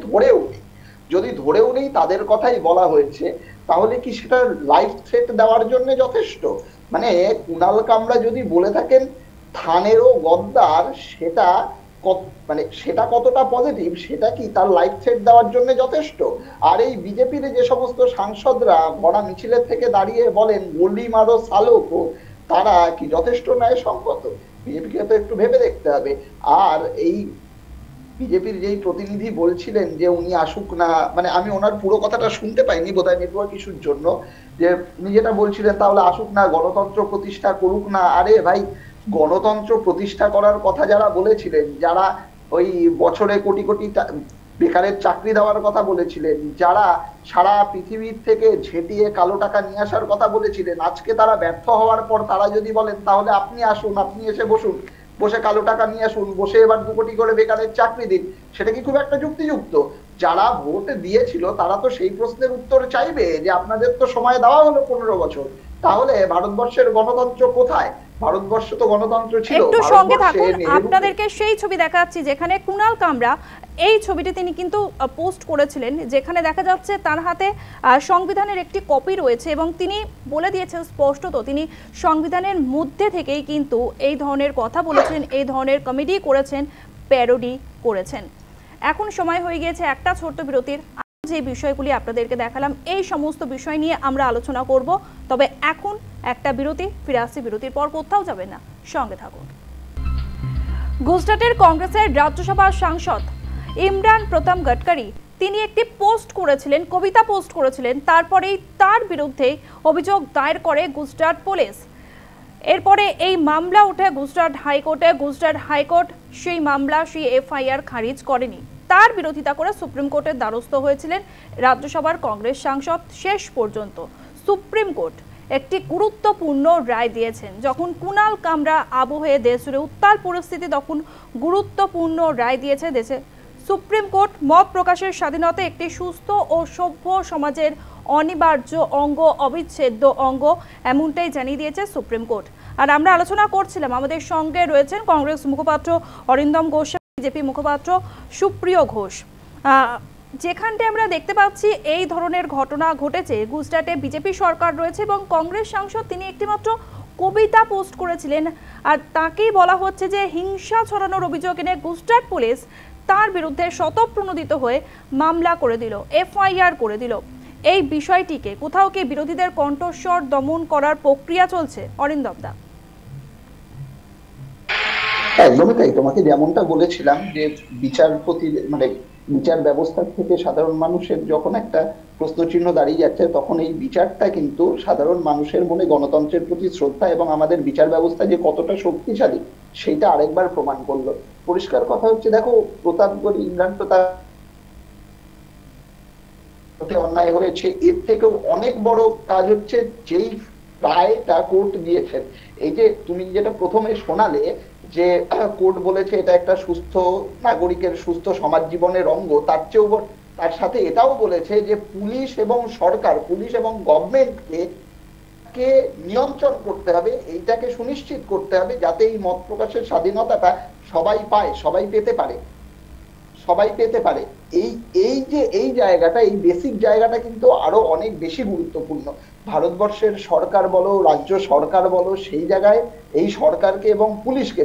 ধরেও নেই তাদের কথাই বলা হয়েছে, তাহলে কি সেটা লাইফ থ্রেট দেওয়ার জন্য যথেষ্ট? মানে কুণাল কামরা যদি বলে থাকেন থানেরও গদ্দার, সেটা কতটা পজিটিভ, সেটা কি তার লাইফ থ্রেট দেওয়ার জন্য যথেষ্ট? আর এই বিজেপির যে সমস্ত সাংসদরা ভরা মিছিলের থেকে দাঁড়িয়ে বলেন গোলি মারো সালোকো, তারা কি যথেষ্ট ন্যায়সঙ্গত? বিজেপিকে তো একটু ভেবে দেখতে হবে। আর এই বিজেপির যেই প্রতিনিধি বলছিলেন যে উনি আসুক না, মানে আমি ওনার পুরো কথাটা শুনতে পাইনি, বোধহয় নেটওয়ার্ক ইস্যুর জন্য, যে উনি যেটা বলছিলেন তাহলে আসুক না, গণতন্ত্র প্রতিষ্ঠা করুক না। আরে ভাই, গণতন্ত্র প্রতিষ্ঠা করার কথা যারা বলেছিলেন, যারা ওই বছরে কোটি কোটি বেকারের চাকরি দেওয়ার কথা বলেছিলেন, যারা সারা পৃথিবীর থেকে ঝেঁটিয়ে কালো টাকা নিয়ে আসার কথা বলেছিলেন, আজকে তারা ব্যর্থ হওয়ার পর তারা যদি বলেন তাহলে আপনি আসুন, আপনি এসে বসুন, বসে কালো টাকা নিয়ে আসুন, বসে এবার 2 কোটি করে বেকারের চাকরি দিন, সেটা কি খুব একটা যুক্তিযুক্ত? যারা ভোট দিয়েছিল তারা তো সেই প্রশ্নের উত্তর চাইবে যে আপনাদের তো সময় দেওয়া হলো 15 বছর, তাহলে ভারতবর্ষের গণতন্ত্র কোথায়? ভারতবর্ষ তো গণতন্ত্র ছিল। একটু সঙ্গে থাকুন, আপনাদেরকে সেই ছবি দেখাচ্ছি যেখানে কুণাল কামরা, এই ছবিটি তিনি কিন্তু পোস্ট করেছিলেন, যেখানে দেখা যাচ্ছে তার হাতে সংবিধানের একটি কপি রয়েছে এবং তিনি বলে দিয়েছেন স্পষ্টত তিনি সংবিধানের মধ্যে থেকেই কিন্তু এই ধরনের কথা বলেছেন, এই ধরনের কমেডি করেছেন, প্যারোডি করেছেন। এখন সময় হয়ে গিয়েছে একটা ছোট্ট বিরতির। যে বিষয়গুলি আপনাদেরকে দেখালাম, এই সমস্ত বিষয় নিয়ে আমরা আলোচনা করব। তবে এখন একটা বিরতি, ফিরে আসছি বিরতির পর, কোথাও যাবেন না, সঙ্গে থাকুন। গুজরাটের কংগ্রেসের রাজ্যসভার সাংসদ ইমরান প্রথম গডকারি তিনি একটি পোস্ট করেছিলেন, কবিতা পোস্ট করেছিলেন, তারপরেই তার বিরুদ্ধে অভিযোগ দায়ের করে গুজরাট পুলিশ। এরপরে এই মামলা উঠে গুজরাট হাইকোর্টে। গুজরাট হাইকোর্ট সেই মামলা, সেই এফআইআর খারিজ করেনি। তার বিরোধিতা করে সুপ্রিম কোর্টের দ্বারস্থ হয়েছিলেন রাজ্যসভার কংগ্রেস সাংসদ। শেষ পর্যন্ত সুপ্রিম কোর্ট একটি গুরুত্বপূর্ণ রায় দিয়েছেন। যখন কুণাল কামরা আবহে দেশ জুড়ে উত্তাল পরিস্থিতি, তখন গুরুত্বপূর্ণ রায় দিয়েছে দেশে সুপ্রিম কোর্ট। মত প্রকাশের স্বাধীনতা একটি সুস্থ ও সভ্য সমাজের অনিবার্য অঙ্গ, অবিচ্ছেদ্য অঙ্গ, এমনটাই জানিয়ে দিয়েছে সুপ্রিম কোর্ট। আর আমরা আলোচনা করছিলাম, আমাদের সঙ্গে রয়েছেন কংগ্রেস মুখপাত্র অরিন্দম গোস্বামী, বিজেপি মুখপাত্র সুপ্রিয় ঘোষ। যেখানটা আমরা দেখতে পাচ্ছি এই ধরনের ঘটনা ঘটেছে, গুজরাটে বিজেপি সরকার রয়েছে এবং কংগ্রেস সাংসদ তিনি একটিমাত্র কবিতা পোস্ট করেছিলেন, আর তাকেই বলা হচ্ছে যে হিংসা ছড়ানোর অভিযোগ এনে গুজরাট পুলিশ তার বিরুদ্ধে স্বতঃপ্রণোদিত হয়ে মামলা করে দিল, এফআইআর করে দিল। এই বিষয়টিকে কোথাও কি বিরোধীদের কণ্ঠস্বর দমন করার প্রক্রিয়া চলছে? অরিন্দম দা। একদমই তাই, তোমাকে যেমনটা বলেছিলাম যে বিচারপতি মানে বিচার ব্যবস্থা থেকে সাধারণ মানুষের যখন একটা প্রশ্নচিহ্ন দাঁড়িয়ে যাচ্ছে, তখন এই বিচারটা কিন্তু সাধারণ মানুষের মনে গণতন্ত্রের প্রতি শ্রদ্ধা এবং আমাদের বিচার ব্যবস্থা যে কতটা শক্তিশালী সেইটা আরেকবার প্রমাণ করলো। পরিষ্কার কথা হচ্ছে, দেখো প্রতাপগড় ইমরান তো তার অন্যায় হয়েছে, এর থেকেও অনেক বড় কাজ হচ্ছে যেই রায়টা কোর্ট দিয়েছেন। এই যে তুমি যেটা প্রথমে শোনালে যে কোর্ট বলেছে এটা একটা সুস্থ নাগরিকের সুস্থ সমাজ জীবনের অঙ্গ, তার চেয়েও তার সাথে এটাও বলেছে যে পুলিশ এবং সরকার, পুলিশ এবং গভর্নমেন্টকে নিয়ন্ত্রণ করতে হবে, এইটাকে সুনিশ্চিত করতে হবে যাতে এই মত প্রকাশের স্বাধীনতাটা সবাই পায়, সবাই পেতে পারে। এই জায়গাটা, এই বেসিক জায়গাটা কিন্তু আরো অনেক বেশি গুরুত্বপূর্ণ। ভারতবর্ষের সরকার বলো, রাজ্য সরকার বলো, সেই জায়গায় এই সরকারকে এবং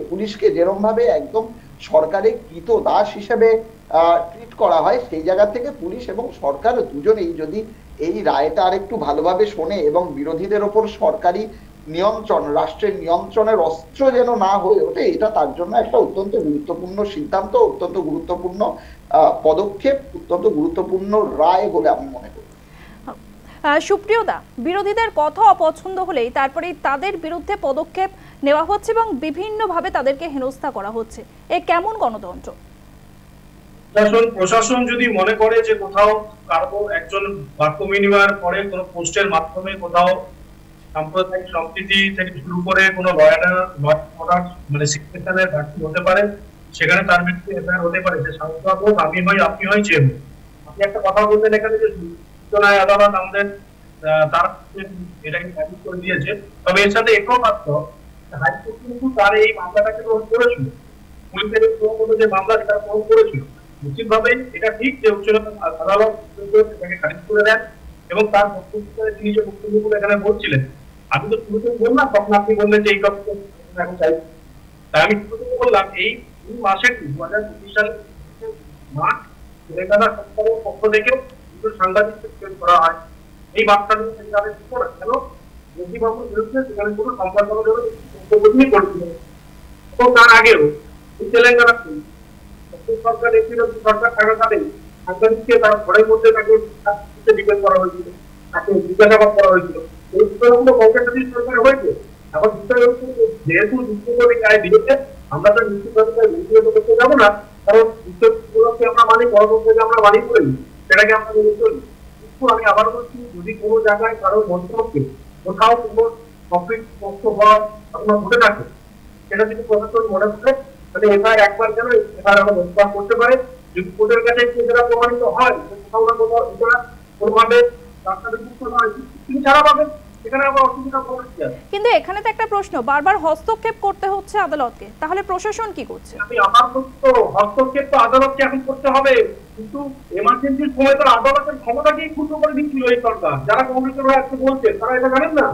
পুলিশকে যেরকম ভাবে একদম সরকারের কৃত দাস হিসেবে ট্রিট করা হয়, সেই জায়গা থেকে পুলিশ এবং সরকার দুজনেই যদি এই রায়টা আরেকটু ভালোভাবে শোনে এবং বিরোধীদের ওপর সরকারি নিয়ন্ত্রণ, রাষ্ট্রের নিয়ন্ত্রণের অস্ত্র যেন না হয়ে ওঠে, এটা তার জন্য একটা অত্যন্ত গুরুত্বপূর্ণ সিদ্ধান্ত, অত্যন্ত গুরুত্বপূর্ণ পদক্ষেপ, অত্যন্ত গুরুত্বপূর্ণ রায় বলে আমি মনে করি। সুপ্রিয়দা, বিরোধীদের কথা অপছন্দ হলেই তারপরে তাদের বিরুদ্ধে পদক্ষেপ নেওয়া হচ্ছে এবং বিভিন্নভাবে তাদেরকে হেনস্থা করা হচ্ছে, এ কেমন গণতন্ত্র? প্রশাসন যদি মনে করে যে কোথাও কারো একজন বাক্য বিনিময়ের পরে কোনো পোস্টের মাধ্যমে কোথাও সাম্প্রদায়িক সম্প্রীতি থেকে শুরু করে কোনো মানে সিচুয়েশনের ঘাটতি হতে পারে, সেখানে তার বিরুদ্ধে এফআইআর হতে পারে। যে সাংসদ হোক, আমি হয়, আপনি হয়, যে হোক। আপনি একটা কথা বলতেন এখানে যে সূচনায় আদালত আমাদের তার এটাকে খারিজ করে দিয়েছে, তবে এর সাথে একও মাত্র হাইকোর্ট কিন্তু তার এই মামলাটাকে গ্রহণ করেছিল, পুলিশের যে মামলা সেটা গ্রহণ করেছিল। নিশ্চিতভাবে এটা ঠিক যে উচ্চ আদালত এটাকে খারিজ করে দেন এবং তার বক্তব্য তিনি যে বক্তব্যগুলো এখানে বলছিলেন, আমি তো শুরুতে বললাম, তখন আপনি বললেন যে এই টপিক এখন চাই। তাই আমি শুরুতে বললাম এই 2 মাসে 2025 সালে মার্চ তেলেঙ্গানা সরকারের পক্ষ থেকে সাংবাদিকদের করা হয় এই বার্তাগুলো সেখানে কেন জ্যোতিবাবুর বিরুদ্ধে সেখানে কোনো সম্পাদক বক্তব্য করেছিলেন। এবং তার আগেও এই তেলেঙ্গানা সরকার সরকার থাকাকালীন সাংবাদিককে তার ঘরের মধ্যে তাকে ডিপেন্ড করা হয়েছিল, তাকে জিজ্ঞাসাবাদ করা হয়েছিল। এই বিষয়গুলো কংগ্রেস সরকার হয়েছে। এখন বিষয় হচ্ছে যেহেতু যুক্তকরণিক রায় দিয়েছে, আমরা তো নিশ্চিতভাবে করতে যাবো না, কারণ বিশ্বগুলোকে আমরা মানি, গণতন্ত্রকে আমরা মানি করি, সেটাকে আমরা মেনে চলি। কিন্তু আমি আবার বলছি, যদি কোনো জায়গায় কারো মন্তব্যে কোথাও কোনো কনফ্লিক্ট হওয়ার ঘটনা ঘটে থাকে, সেটা যদি প্রশাসন মনে করে তাহলে এফআইআর একবার কেন এফআইআর আমরা মোতায়েন করতে পারে। যদি কোর্টের কাছে সেটা প্রমাণিত হয় কোথাও না কোথাও এটা কোনোভাবে রাস্তাতে যুক্ত হয়, তিনি ছাড়া পাবেন, সেখানে আমরা অসুবিধা করছি। কিন্তু এখানে তো একটা প্রশ্ন, বারবার হস্তক্ষেপ করতে হচ্ছে আদালতকে, তাহলে প্রশাসন কি করছে? আমি আমার তো হস্তক্ষেপ তো আদালতকে এখন করতে হবে, কিন্তু এমার্জেন্সির সময় তো আদালতের ক্ষমতাকেই ক্ষুণ্ণ করে দিচ্ছিল এই সরকার। যারা কংগ্রেসের আজকে বলছে তারা এটা জানেন না।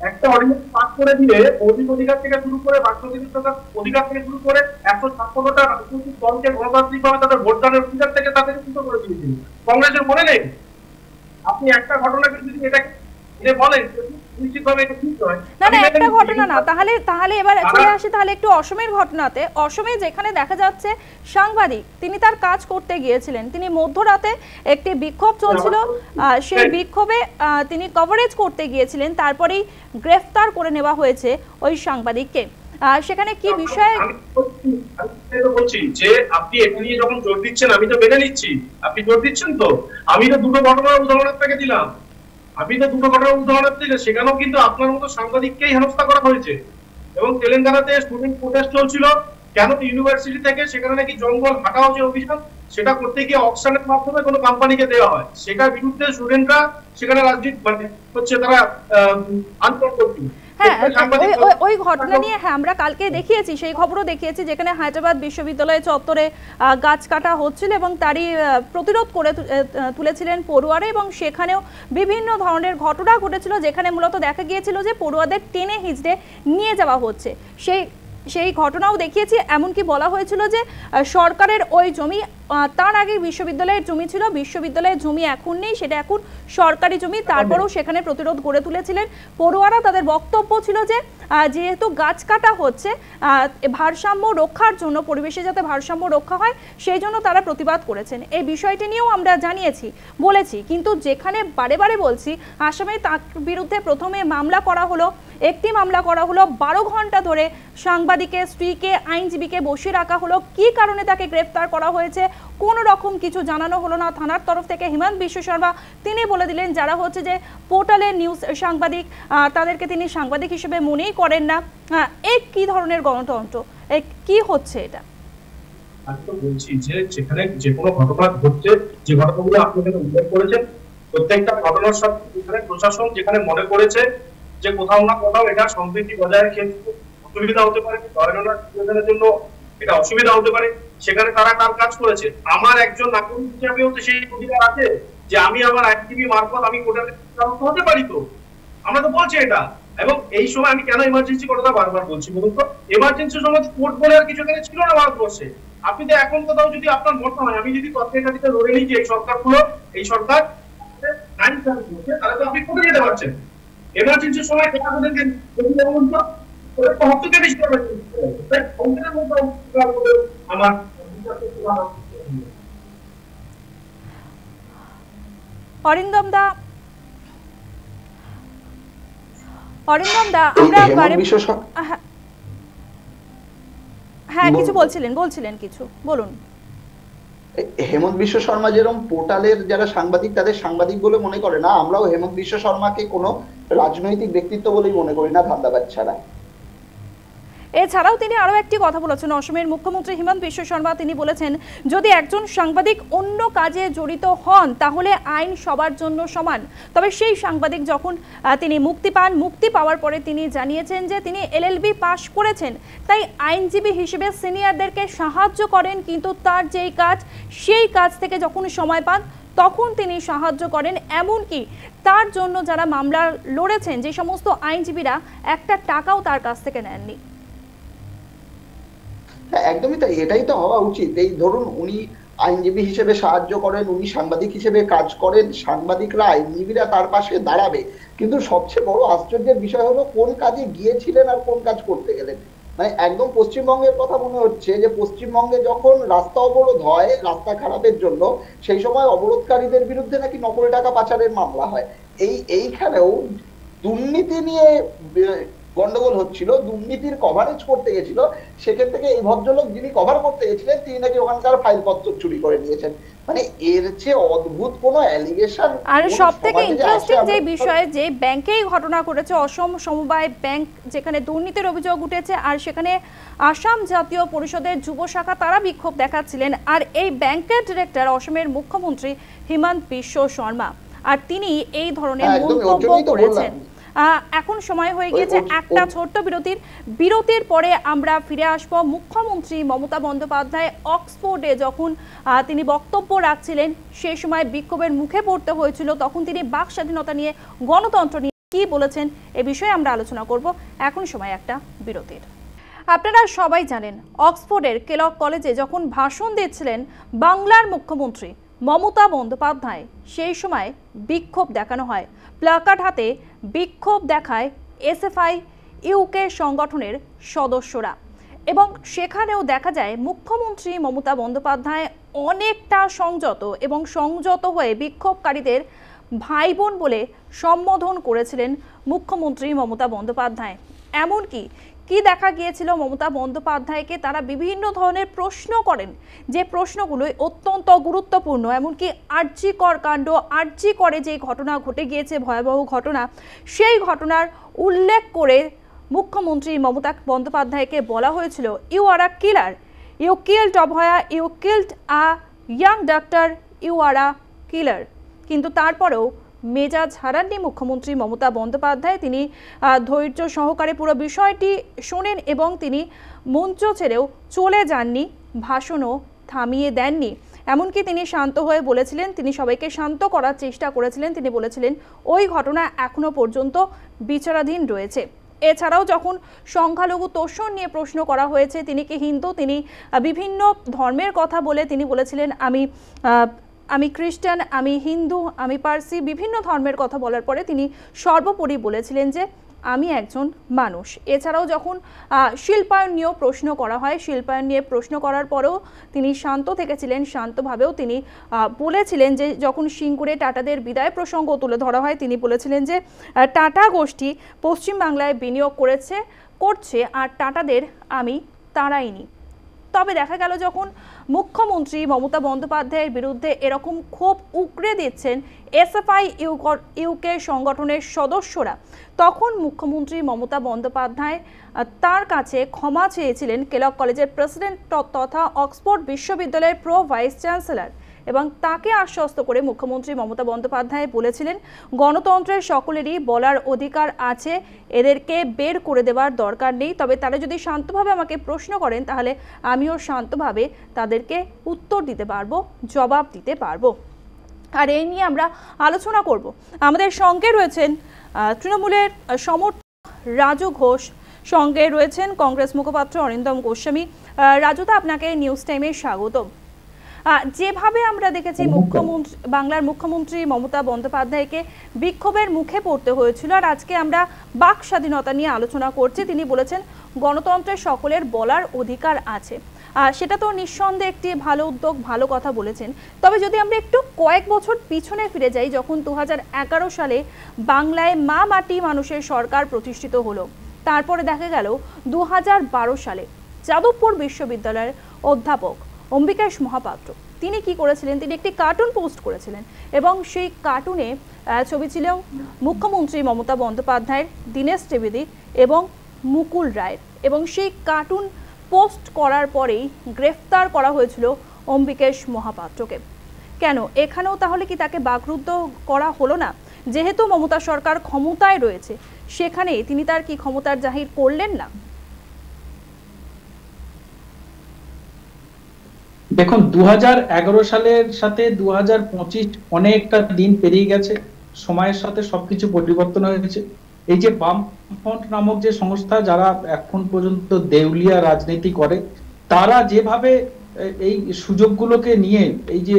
একটা অর্ডিন্যান্স পাস করে দিয়ে মৌলিক অধিকার থেকে শুরু করে বাক্যস্বাধীনতার অধিকার থেকে শুরু করে 156টা রাজনৈতিক দলকে গণতান্ত্রিকভাবে তাদের ভোটদানের অধিকার থেকে তাদের ক্ষুণ্ণ করে দিয়েছিল। কংগ্রেসের মনে নেই? আপনি একটা ঘটনাকে যদি এটাকে বলেন নিশ্চিতভাবে এটা ঠিক নয়। না না, একটা ঘটনা না, তাহলে এবার চলে আসি তাহলে একটু অসমের ঘটনাতে। অসমে যেখানে দেখা যাচ্ছে সাংবাদিক তিনি তার কাজ করতে গিয়েছিলেন, তিনি মধ্যরাতে একটি বিক্ষোভ চলছিল, সেই বিক্ষোভে তিনি কভারেজ করতে গিয়েছিলেন, তারপরেই গ্রেফতার করে নেওয়া হয়েছে ওই সাংবাদিককে। সেখানে কি বিষয়ে আমি বলছি যে আপনি এটা নিয়ে যখন জোর দিচ্ছেন, আমি তো মেনে নিচ্ছি আপনি জোর দিচ্ছেন। তো আমি তো দুটো ঘটনার উদাহরণ আপনাকে দিলাম, সেখানেও কিন্তু আপনার মতো সাংবাদিককেই হেনস্থা করা হয়েছে। এবং তেলেঙ্গানাতে স্টুডেন্ট প্রোটেস্ট চলছিল, কেন ইউনিভার্সিটি থেকে সেখানে নাকি জঙ্গল হাঁটাও যে অভিযান, সেটা করতে গিয়ে অকশনের মাধ্যমে কোনো কোম্পানিকে দেওয়া হয়, সেটার বিরুদ্ধে স্টুডেন্টরা সেখানে রাজনীতি মানে হচ্ছে তারা আন্দোলন করছিল। হ্যাঁ ওই ঘটনা নিয়ে হ্যাঁ আমরা কালকে দেখিয়েছি, সেই খবরও দেখিয়েছি, যেখানে হায়দ্রাবাদ বিশ্ববিদ্যালয় চত্বরে গাছ কাটা হচ্ছিল এবং তারই প্রতিরোধ করে তুলেছিলেন পড়ুয়ারা, এবং সেখানেও বিভিন্ন ধরনের ঘটনা ঘটেছিল, যেখানে মূলত দেখা গিয়েছিল যে পড়ুয়াদের টেনে হিঁচড়ে নিয়ে যাওয়া হচ্ছে। সেই ঘটনাও দেখিয়েছি। এমনকি বলা হয়েছিল যে সরকারের ওই জমি, তার আগে বিশ্ববিদ্যালয়ের জমি ছিল, বিশ্ববিদ্যালয়ের জমি এখন নেই, সেটা এখন সরকারি জমি। তারপরেও সেখানে প্রতিরোধ গড়ে তুলেছিলেন পড়ুয়ারা। তাদের বক্তব্য ছিল যে যেহেতু গাছ কাটা হচ্ছে ভারসাম্য রক্ষার জন্য, পরিবেশে যাতে ভারসাম্য রক্ষা হয় সেই জন্য তারা প্রতিবাদ করেছেন। এই বিষয়টি নিয়েও আমরা জানিয়েছি, বলেছি। কিন্তু যেখানে বারে বারে বলছি, আসামে তার বিরুদ্ধে প্রথমে মামলা করা হলো, একটি মামলা করা হলো, 12 ঘন্টা ধরে সাংবাদিকের স্ত্রীকে, আইনজীবীকে বসিয়ে রাখা হলো। কি কারণে তাকে গ্রেফতার করা হয়েছে কোনো রকম কিছু জানানো হলো না থানার তরফ থেকে। হিমন্ত বিশ্ব শর্মা তিনি বলে দিলেন যারা হচ্ছে যে পোর্টালের নিউজ সাংবাদিক, তাদেরকে তিনি সাংবাদিক হিসেবে মনেই করেন না। এই কি ধরনের গণতন্ত্র, কি হচ্ছে এটা? আমি তো বলছি যে যেখানে যে কোনো ঘটনা ঘটছে, যে ঘটনাগুলো আপনি এখানে উল্লেখ করেছেন, প্রত্যেকটা ঘটনার সাথে যেখানে প্রশাসন যেখানে মনে করেছে যে কোথাও না কোথাও এটা সম্প্রীতি বজায়ের ক্ষেত্রে অসুবিধা হতে পারে, ধরেনের জন্য এটা অসুবিধা হতে পারে, সেখানে তারা তার কাজ করেছে। আমার একজন নাগরিক হিসাবেও তো সেই অধিকার আছে যে আমি আমার আইনজীবী মারফত আমি কোর্টের দ্বারস্থ হতে পারি। তো আমরা তো বলছি এটা। এবং এই সময় আমি কেন ইমার্জেন্সি কথাটা বারবার বলছি বলুন তো? ইমার্জেন্সি সময় কোর্ট বলে আর কিছু এখানে ছিল না ভারতবর্ষে। আপনি তো এখন কোথাও যদি আপনার মনে হয়, আমি যদি তথ্যের কাছে ধরে নিই যে এই সরকারগুলো, এই সরকার আইন চালু করছে, তাহলে তো আপনি কোর্টে যেতে পারছেন। এমার্জেন্সির সময় কেন আমাদেরকে হস্তক্ষেপ বেশি করবে? আমার অরিন্দম দা, আমরা হ্যাঁ কিছু বলছিলেন কিছু বলুন। হেমন্ত বিশ্ব শর্মা যেরকম পোর্টালের যারা সাংবাদিক তাদের সাংবাদিক বলে মনে করে না, আমরাও হেমন্ত বিশ্ব শর্মাকে কোনো রাজনৈতিক ব্যক্তিত্ব বলেই মনে করি না, ধান্দাবাজ ছাড়া। এছাড়াও তিনি আরো একটি কথা বলেছেন, অসমের মুখ্যমন্ত্রী হিমন্ত বিশ্ব শর্মা তিনি বলেছেন যদি একজন সাংবাদিক অন্য কাজে জড়িত হন তাহলে আইন সবার জন্য সমান। তবে সেই সাংবাদিক যখন তিনি মুক্তি পান, মুক্তি পাওয়ার পরে তিনি জানিয়েছেন যে তিনি LLB পাস করেছেন, তাই আইনজীবী হিসেবে সিনিয়রদেরকে সাহায্য করেন, কিন্তু তার যেই কাজ সেই কাজ থেকে যখন সময় পান তখন তিনি সাহায্য করেন। এমনকি তার জন্য যারা মামলা লড়েছেন যে সমস্ত আইনজীবীরা একটা টাকাও তার কাছ থেকে নেননি। একদমই তাই, এটাই তো হওয়া উচিত। এই ধরুন উনি আইনজীবী হিসেবে সাহায্য করেন, উনি সাংবাদিক হিসেবে কাজ করেন, সাংবাদিকরা আইনজীবীরা তার পাশে দাঁড়াবে। কিন্তু সবচেয়ে বড় আশ্চর্যের বিষয় হলো কোন কাজে গিয়েছিলেন আর কোন কাজ করতে গেলেন। মানে একদম পশ্চিমবঙ্গের কথা মনে হচ্ছে যে পশ্চিমবঙ্গে যখন রাস্তা অবরোধ হয় রাস্তা খারাপের জন্য, সেই সময় অবরোধকারীদের বিরুদ্ধে নাকি নকল টাকা পাচারের মামলা হয়। এইখানেও দুর্নীতি নিয়ে গন্ডগোল হচ্ছিল, দুর্নীতির কভারেজ করতে গেছিল, সেখান থেকে এই ভদ্রলোক যিনি কভার করতে গেছিলেন তিনি নাকি ওখানকার ফাইলপত্র চুরি করে নিয়েছেন। মানে এর চেয়ে অদ্ভুত কোনো অ্যালিগেশন। আর সবথেকে ইন্টারেস্টিং যে বিষয়, যে ব্যাংকেই ঘটনা ঘটেছে, অসম সমবায় ব্যাংক, যেখানে দুর্নীতির অভিযোগ উঠেছে, আর সেখানে আসাম জাতীয় পরিষদের যুব শাখা তারা বিক্ষোভ দেখাচ্ছিলেন, আর এই ব্যাংকের ডিরেক্টর অসমের মুখ্যমন্ত্রী হিমন্ত বিশ্ব শর্মা, আর তিনি এই ধরনের মন্তব্য করেছেন। এখন সময় হয়ে গিয়েছে একটা ছোট্ট বিরতির পরে আমরা ফিরে আসব। মুখ্যমন্ত্রী মমতা বন্দ্যোপাধ্যায় অক্সফোর্ডে যখন তিনি বক্তব্য রাখছিলেন সেই সময় বিক্ষোভের মুখে পড়তে হয়েছিল, তখন তিনি বাক স্বাধীনতা নিয়ে, গণতন্ত্র নিয়ে কি বলেছেন এ বিষয়ে আমরা আলোচনা করব। এখন সময় একটা বিরতির। আপনারা সবাই জানেন অক্সফোর্ডের কেলক কলেজে যখন ভাষণ দিচ্ছিলেন বাংলার মুখ্যমন্ত্রী মমতা বন্দ্যোপাধ্যায়, সেই সময় বিক্ষোভ দেখানো হয়। প্লাকার্ড হাতে বিক্ষোভ দেখায় SFI UK সংগঠনের সদস্যরা, এবং সেখানেও দেখা যায় মুখ্যমন্ত্রী মমতা বন্দ্যোপাধ্যায় অনেকটা সংযত হয়ে বিক্ষোভকারীদের ভাই বোন বলে সম্বোধন করেছিলেন মুখ্যমন্ত্রী মমতা বন্দ্যোপাধ্যায়। এমনকি কি দেখা গিয়েছিল, মমতা বন্দ্যোপাধ্যায়কে তারা বিভিন্ন ধরনের প্রশ্ন করেন, যে প্রশ্নগুলো অত্যন্ত গুরুত্বপূর্ণ। এমনকি আরজিকর কাণ্ড, আরজিকরে যে ঘটনা ঘটে গিয়েছে, ভয়াবহ ঘটনা, সেই ঘটনার উল্লেখ করে মুখ্যমন্ত্রী মমতা বন্দ্যোপাধ্যায়কে বলা হয়েছিল you are a killer, you killed Abhaya, you killed a young doctor, you are a killer. কিন্তু তারপরেও মেজাজ হারাননি মুখ্যমন্ত্রী মমতা বন্দ্যোপাধ্যায়। তিনি ধৈর্য সহকারে পুরো বিষয়টি শোনেন এবং তিনি মঞ্চ ছেড়েও চলে যাননি, ভাষণও থামিয়ে দেননি। এমনকি তিনি শান্ত হয়ে বলেছিলেন, তিনি সবাইকে শান্ত করার চেষ্টা করেছিলেন। তিনি বলেছিলেন ওই ঘটনা এখনো পর্যন্ত বিচারাধীন রয়েছে। এছাড়াও যখন সংখ্যালঘু তোষণ নিয়ে প্রশ্ন করা হয়েছে, তিনি কি হিন্দু, তিনি বিভিন্ন ধর্মের কথা বলে তিনি বলেছিলেন আমি খ্রিস্টান, আমি হিন্দু, আমি পার্সি, বিভিন্ন ধর্মের কথা বলার পরে তিনি সর্বোপরি বলেছিলেন যে আমি একজন মানুষ। এছাড়াও যখন শিল্পায়ন নিয়েও প্রশ্ন করা হয়, শিল্পায়ন নিয়ে প্রশ্ন করার পরেও তিনি শান্ত থেকেছিলেন। শান্তভাবেও তিনি বলেছিলেন যে যখন সিঙ্গুরে টাটাদের বিদায় প্রসঙ্গ তুলে ধরা হয়, তিনি বলেছিলেন যে টাটা গোষ্ঠী পশ্চিমবাংলায় বিনিয়োগ করছে আর টাটাদের আমি তাড়াইনি। তবে দেখা গেল যখন মুখ্যমন্ত্রী মমতা বন্দ্যোপাধ্যায়ের বিরুদ্ধে এরকম ক্ষোভ উগরে দিচ্ছেন এসএফআই ইউকে সংগঠনের সদস্যরা, তখন মুখ্যমন্ত্রী মমতা বন্দ্যোপাধ্যায় তার কাছে ক্ষমা চেয়েছিলেন কেলগ কলেজের প্রেসিডেন্ট তথা অক্সফোর্ড বিশ্ববিদ্যালয়ের প্রো ভাইস চ্যান্সেলর, এবং তাকে আশ্বস্ত করে মুখ্যমন্ত্রী মমতা বন্দ্যোপাধ্যায় বলেছিলেন গণতন্ত্রের সকলেরই বলার অধিকার আছে, এদেরকে বের করে দেওয়ার দরকার নেই। তবে তারা যদি শান্তভাবে আমাকে প্রশ্ন করেন তাহলে আমিও শান্তভাবে তাদেরকে উত্তর দিতে পারবো, জবাব দিতে পারবো। আর এই নিয়ে আমরা আলোচনা করব। আমাদের সঙ্গে রয়েছেন তৃণমূলের সমর্থক রাজু ঘোষ, সঙ্গে রয়েছেন কংগ্রেস মুখপাত্র অরিন্দম গোস্বামী। রাজুদা, আপনাকে নিউজ টাইমে স্বাগতম। যেভাবে আমরা দেখেছি বাংলার মুখ্যমন্ত্রী মমতা বন্দ্যোপাধ্যায়কে বিক্ষোভের মুখে পড়তে হয়েছিল, আর আজকে আমরা বাক স্বাধীনতা নিয়ে আলোচনা করছি। তিনি বলেছেন গণতন্ত্রের সকলের বলার অধিকার আছে, সেটা তো নিঃসন্দেহে একটি ভালো উদ্যোগ, ভালো কথা বলেছেন। তবে যদি আমরা একটু কয়েক বছর পিছনে ফিরে যাই, যখন 2011 সালে বাংলায় মা মাটি মানুষের সরকার প্রতিষ্ঠিত হলো, তারপরে দেখা গেল 2012 সালে যাদবপুর বিশ্ববিদ্যালয়ের অধ্যাপক অম্বিকেশ মহাপাত্র তিনি কি করেছিলেন, তিনি একটি কার্টুন পোস্ট করেছিলেন এবং সেই কার্টুনে ছবি ছিল মুখ্যমন্ত্রী মমতা বন্দ্যোপাধ্যায়ের, দীনেশ ত্রিবেদী এবং মুকুল রায়ের, এবং সেই কার্টুন পোস্ট করার পরেই গ্রেফতার করা হয়েছিল অম্বিকেশ মহাপাত্রকে। কেন এখানেও তাহলে কি তাকে বাকরুদ্ধ করা হলো না? যেহেতু মমতা সরকার ক্ষমতায় রয়েছে, সেখানে তিনি তার কি ক্ষমতার জাহির করলেন না? দেখুন, 2011 সালের সাথে 2025 অনেকটা দিন পেরিয়ে গেছে, সময়ের সাথে সবকিছু পরিবর্তন হয়েছে। এই যে বামফ্রন্ট নামক যে সংস্থা, যারা এখন পর্যন্ত দেউলিয়া রাজনীতি করে, তারা যেভাবে এই সুযোগগুলোকে নিয়ে, এই যে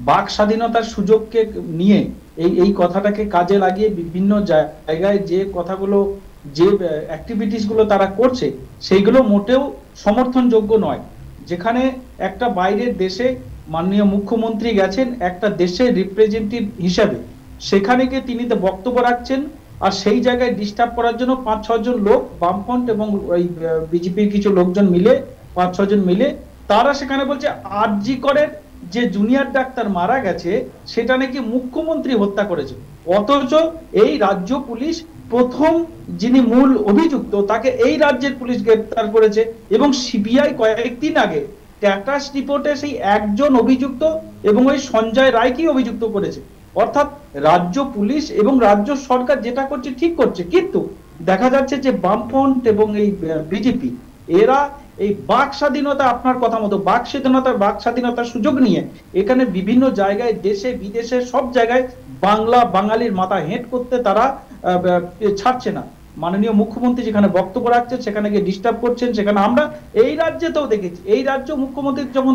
বাক স্বাধীনতার সুযোগকে নিয়ে এই কথাটাকে কাজে লাগিয়ে বিভিন্ন জায়গায় যে কথাগুলো, যে অ্যাক্টিভিটিস গুলো তারা করছে, সেইগুলো মোটেও সমর্থনযোগ্য নয়। যেখানে একটা বাইরের দেশে মাননীয় মুখ্যমন্ত্রী গেছেন একটা দেশের রিপ্রেজেন্টেটিভ হিসাবে, সেখানে গিয়ে তিনি তো বক্তব্য রাখছেন, আর সেই জায়গায় ডিস্টার্ব করার জন্য 5-6 জন লোক, বামফ্রন্ট এবং ওই বিজেপির কিছু লোকজন মিলে, 5-6 জন মিলে, তারা সেখানে বলছে আরজি করের যে জুনিয়র ডাক্তার মারা গেছে সেটা নাকি মুখ্যমন্ত্রী হত্যা করেছে। অথচ এই রাজ্য পুলিশ প্রথম যিনি মূল অভিযুক্ত, তাকে এই রাজ্যের পুলিশ গ্রেফতার করেছে, এবং সিবিআই কয়েকদিন আগে স্ট্যাটাস রিপোর্টে সেই একজন অভিযুক্ত এবং ওই সঞ্জয় রায়কেই অভিযুক্ত করেছে। অর্থাৎ রাজ্য পুলিশ এবং রাজ্য সরকার যেটা করছে ঠিক করছে, কিন্তু দেখা যাচ্ছে যে বামফ্রন্ট এবং এই বিজেপি এরা এই বাক স্বাধীনতা, আপনার কথা মতো বাক স্বাধীনতার সুযোগ নিয়ে এখানে বিভিন্ন জায়গায়, দেশে বিদেশে সব জায়গায় বাঙালির মাথা হেঁট করতে তারা ছাড়ছে না। মাননীয় মুখ্যমন্ত্রী যেখানে বক্তব্য রাখছেন সেখানে গিয়ে ডিস্টার্ব করছেন। সেখানে আমরা এই রাজ্যেতেও দেখেছি, এই রাজ্য মুখ্যমন্ত্রী যখন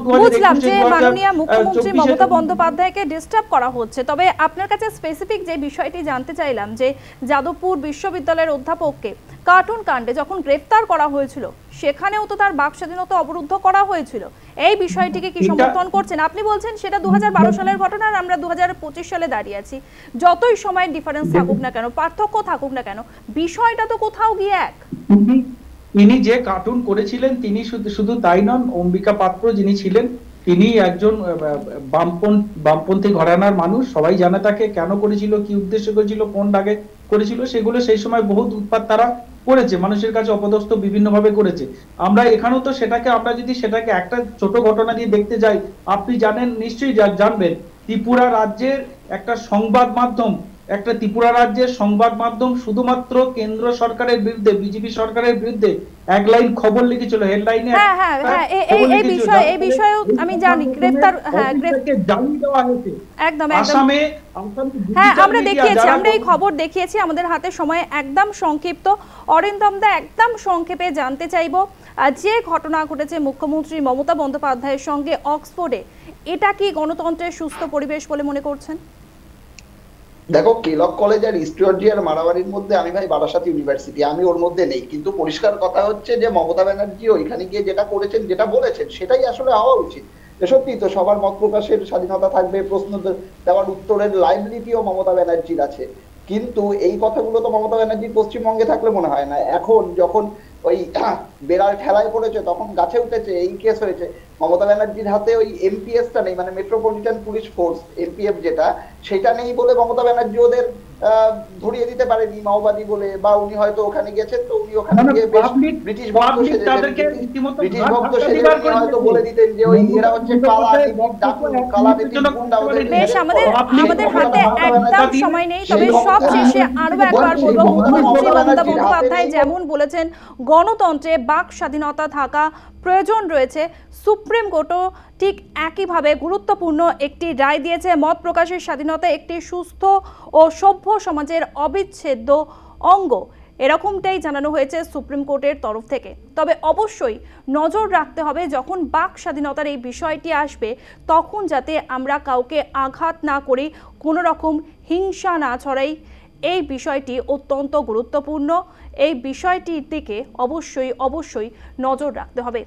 মাননীয় মুখ্যমন্ত্রী মমতা বন্দ্যোপাধ্যায়কে ডিস্টার্ব করা হচ্ছে। তবে আপনার কাছে স্পেসিফিক যে বিষয়টি জানতে চাইলাম, যে যাদবপুর বিশ্ববিদ্যালয়ের অধ্যাপককে কার্টুন কাণ্ডে যখন গ্রেফতার করা হয়েছিল, সেখানেও তো তার বাক স্বাধীনতা অবরুদ্ধ করা হয়েছিল। এই বিষয়টিকে কি সমর্থন করছেন? আপনি বলছেন সেটা 2012 সালের ঘটনা, আর আমরা 2025 সালে দাঁড়িয়ে আছি। যতই সময়ের ডিফারেন্স থাকুক না কেন, পার্থক্য থাকুক না কেন, বিষয়টা তো কোথাও গিয়ে এক। তিনি যে কার্টুন করেছিলেন, তিনি শুধু তাই নন, অম্বিকা পাত্র যিনি ছিলেন, তিনি একজন বামপন্থী ঘরানার মানুষ। সবাই জানে তাকে, কেন করেছিল, কি উদ্দেশ্য করেছিল, কোন দাগে করেছিল, সেগুলো সেই সময় বহুত উৎপাত তারা করেছে, মানুষের কাছে অপদস্থ বিভিন্ন ভাবে করেছে। আমরা এখানেও তো সেটাকে, আমরা যদি সেটাকে একটা ছোট ঘটনা দিয়ে দেখতে যাই, আপনি জানেন, নিশ্চয়ই জানবেন, ত্রিপুরা রাজ্যের একটা সংবাদ মাধ্যম একটা ত্রিপুরা রাজ্যের সংবাদ মাধ্যম শুধুমাত্র কেন্দ্র সরকারের বিরুদ্ধে, বিজেপি সরকারের বিরুদ্ধে এক লাইন খবর লিখেছিল, হেডলাইনে এই বিষয়ে আমি জানি গ্রেফতার জানিয়ে দেওয়া হয়েছে একদম আসামে। হ্যাঁ, আমরা দেখিয়েছি, আমরা এই খবর দেখিয়েছি। আমাদের হাতে সময় একদম সংক্ষিপ্ত। অরিন্দম দা, একদম সংক্ষেপে জানতে চাইবো, যে ঘটনা ঘটেছে মুখ্যমন্ত্রী মমতা বন্দ্যোপাধ্যায়ের সঙ্গে অক্সফোর্ডে, এটা কি গণতন্ত্রের সুস্থ পরিবেশ বলে মনে করছেন? দেখো, কেলক কলেজ আর ইস্ট জর্জিয়ার মারামারির মধ্যে আমি ভাই বারাসাত ইউনিভার্সিটি, আমি ওর মধ্যে নেই, কিন্তু পরিষ্কার কথা হচ্ছে যে মমতা ব্যানার্জি ওইখানে গিয়ে যেটা করেছেন, যেটা বলেছেন, সেটাই আসলে হওয়া উচিত। সত্যি তো সবার মত প্রকাশের স্বাধীনতা থাকবে, প্রশ্ন দেওয়ার উত্তরের লাইবিলিটিও মমতা ব্যানার্জির আছে, কিন্তু এই কথাগুলো তো মমতা ব্যানার্জি পশ্চিমবঙ্গে থাকলে মনে হয় না। এখন যখন ওই বেড়াল ঠেলায় পড়েছে তখন গাছে উঠেছে, এই কেস হয়েছে, মমতা ব্যানার্জির হাতে ওই এমপিএসটা নেই, মানে মেট্রোপলিটন পুলিশ ফোর্স, এমপিএফ যেটা, সেটা নেই বলে মমতা ব্যানার্জি ওদের ধরিয়ে দিতে পারেনি মাওবাদী বলে, বা উনি হয়তো ওখানে গেছেন, তো উনি ওখানে গিয়ে ব্রিটিশ ভক্ত সেজে হয়তো বলে দিতেন যে ওই এরা হচ্ছে বেশ, আমাদের হাতে একদম সময় নেই। তবে সব শেষে আরো একবার বলবো, মুখ্যমন্ত্রী মমতা বন্দ্যোপাধ্যায় যেমন বলেছেন গণতন্ত্রে বাক স্বাধীনতা থাকা প্রয়োজন রয়েছে, সুপ্রিম কোর্টও ঠিক একইভাবে গুরুত্বপূর্ণ একটি রায় দিয়েছে। মত প্রকাশের স্বাধীনতা একটি সুস্থ ও সভ্য সমাজের অবিচ্ছেদ্য অঙ্গ, এরকমটাই জানানো হয়েছে সুপ্রিম কোর্টের তরফ থেকে। তবে অবশ্যই নজর রাখতে হবে, যখন বাক স্বাধীনতার এই বিষয়টি আসবে তখন যাতে আমরা কাউকে আঘাত না করি, কোনো রকম হিংসা না ছড়াই। এই বিষয়টি অত্যন্ত গুরুত্বপূর্ণ, এই বিষয়টির দিকে অবশ্যই নজর রাখতে হবে।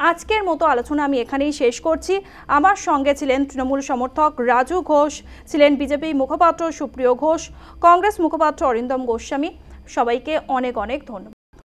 আজকের মতো আলোচনা আমি এখানেই শেষ করছি। আমার সঙ্গে ছিলেন তৃণমূল সমর্থক রাজু ঘোষ, ছিলেন বিজেপি মুখপাত্র সুপ্রিয় ঘোষ, কংগ্রেস মুখপাত্র অরিন্দম গোস্বামী। সবাইকে অনেক ধন্যবাদ।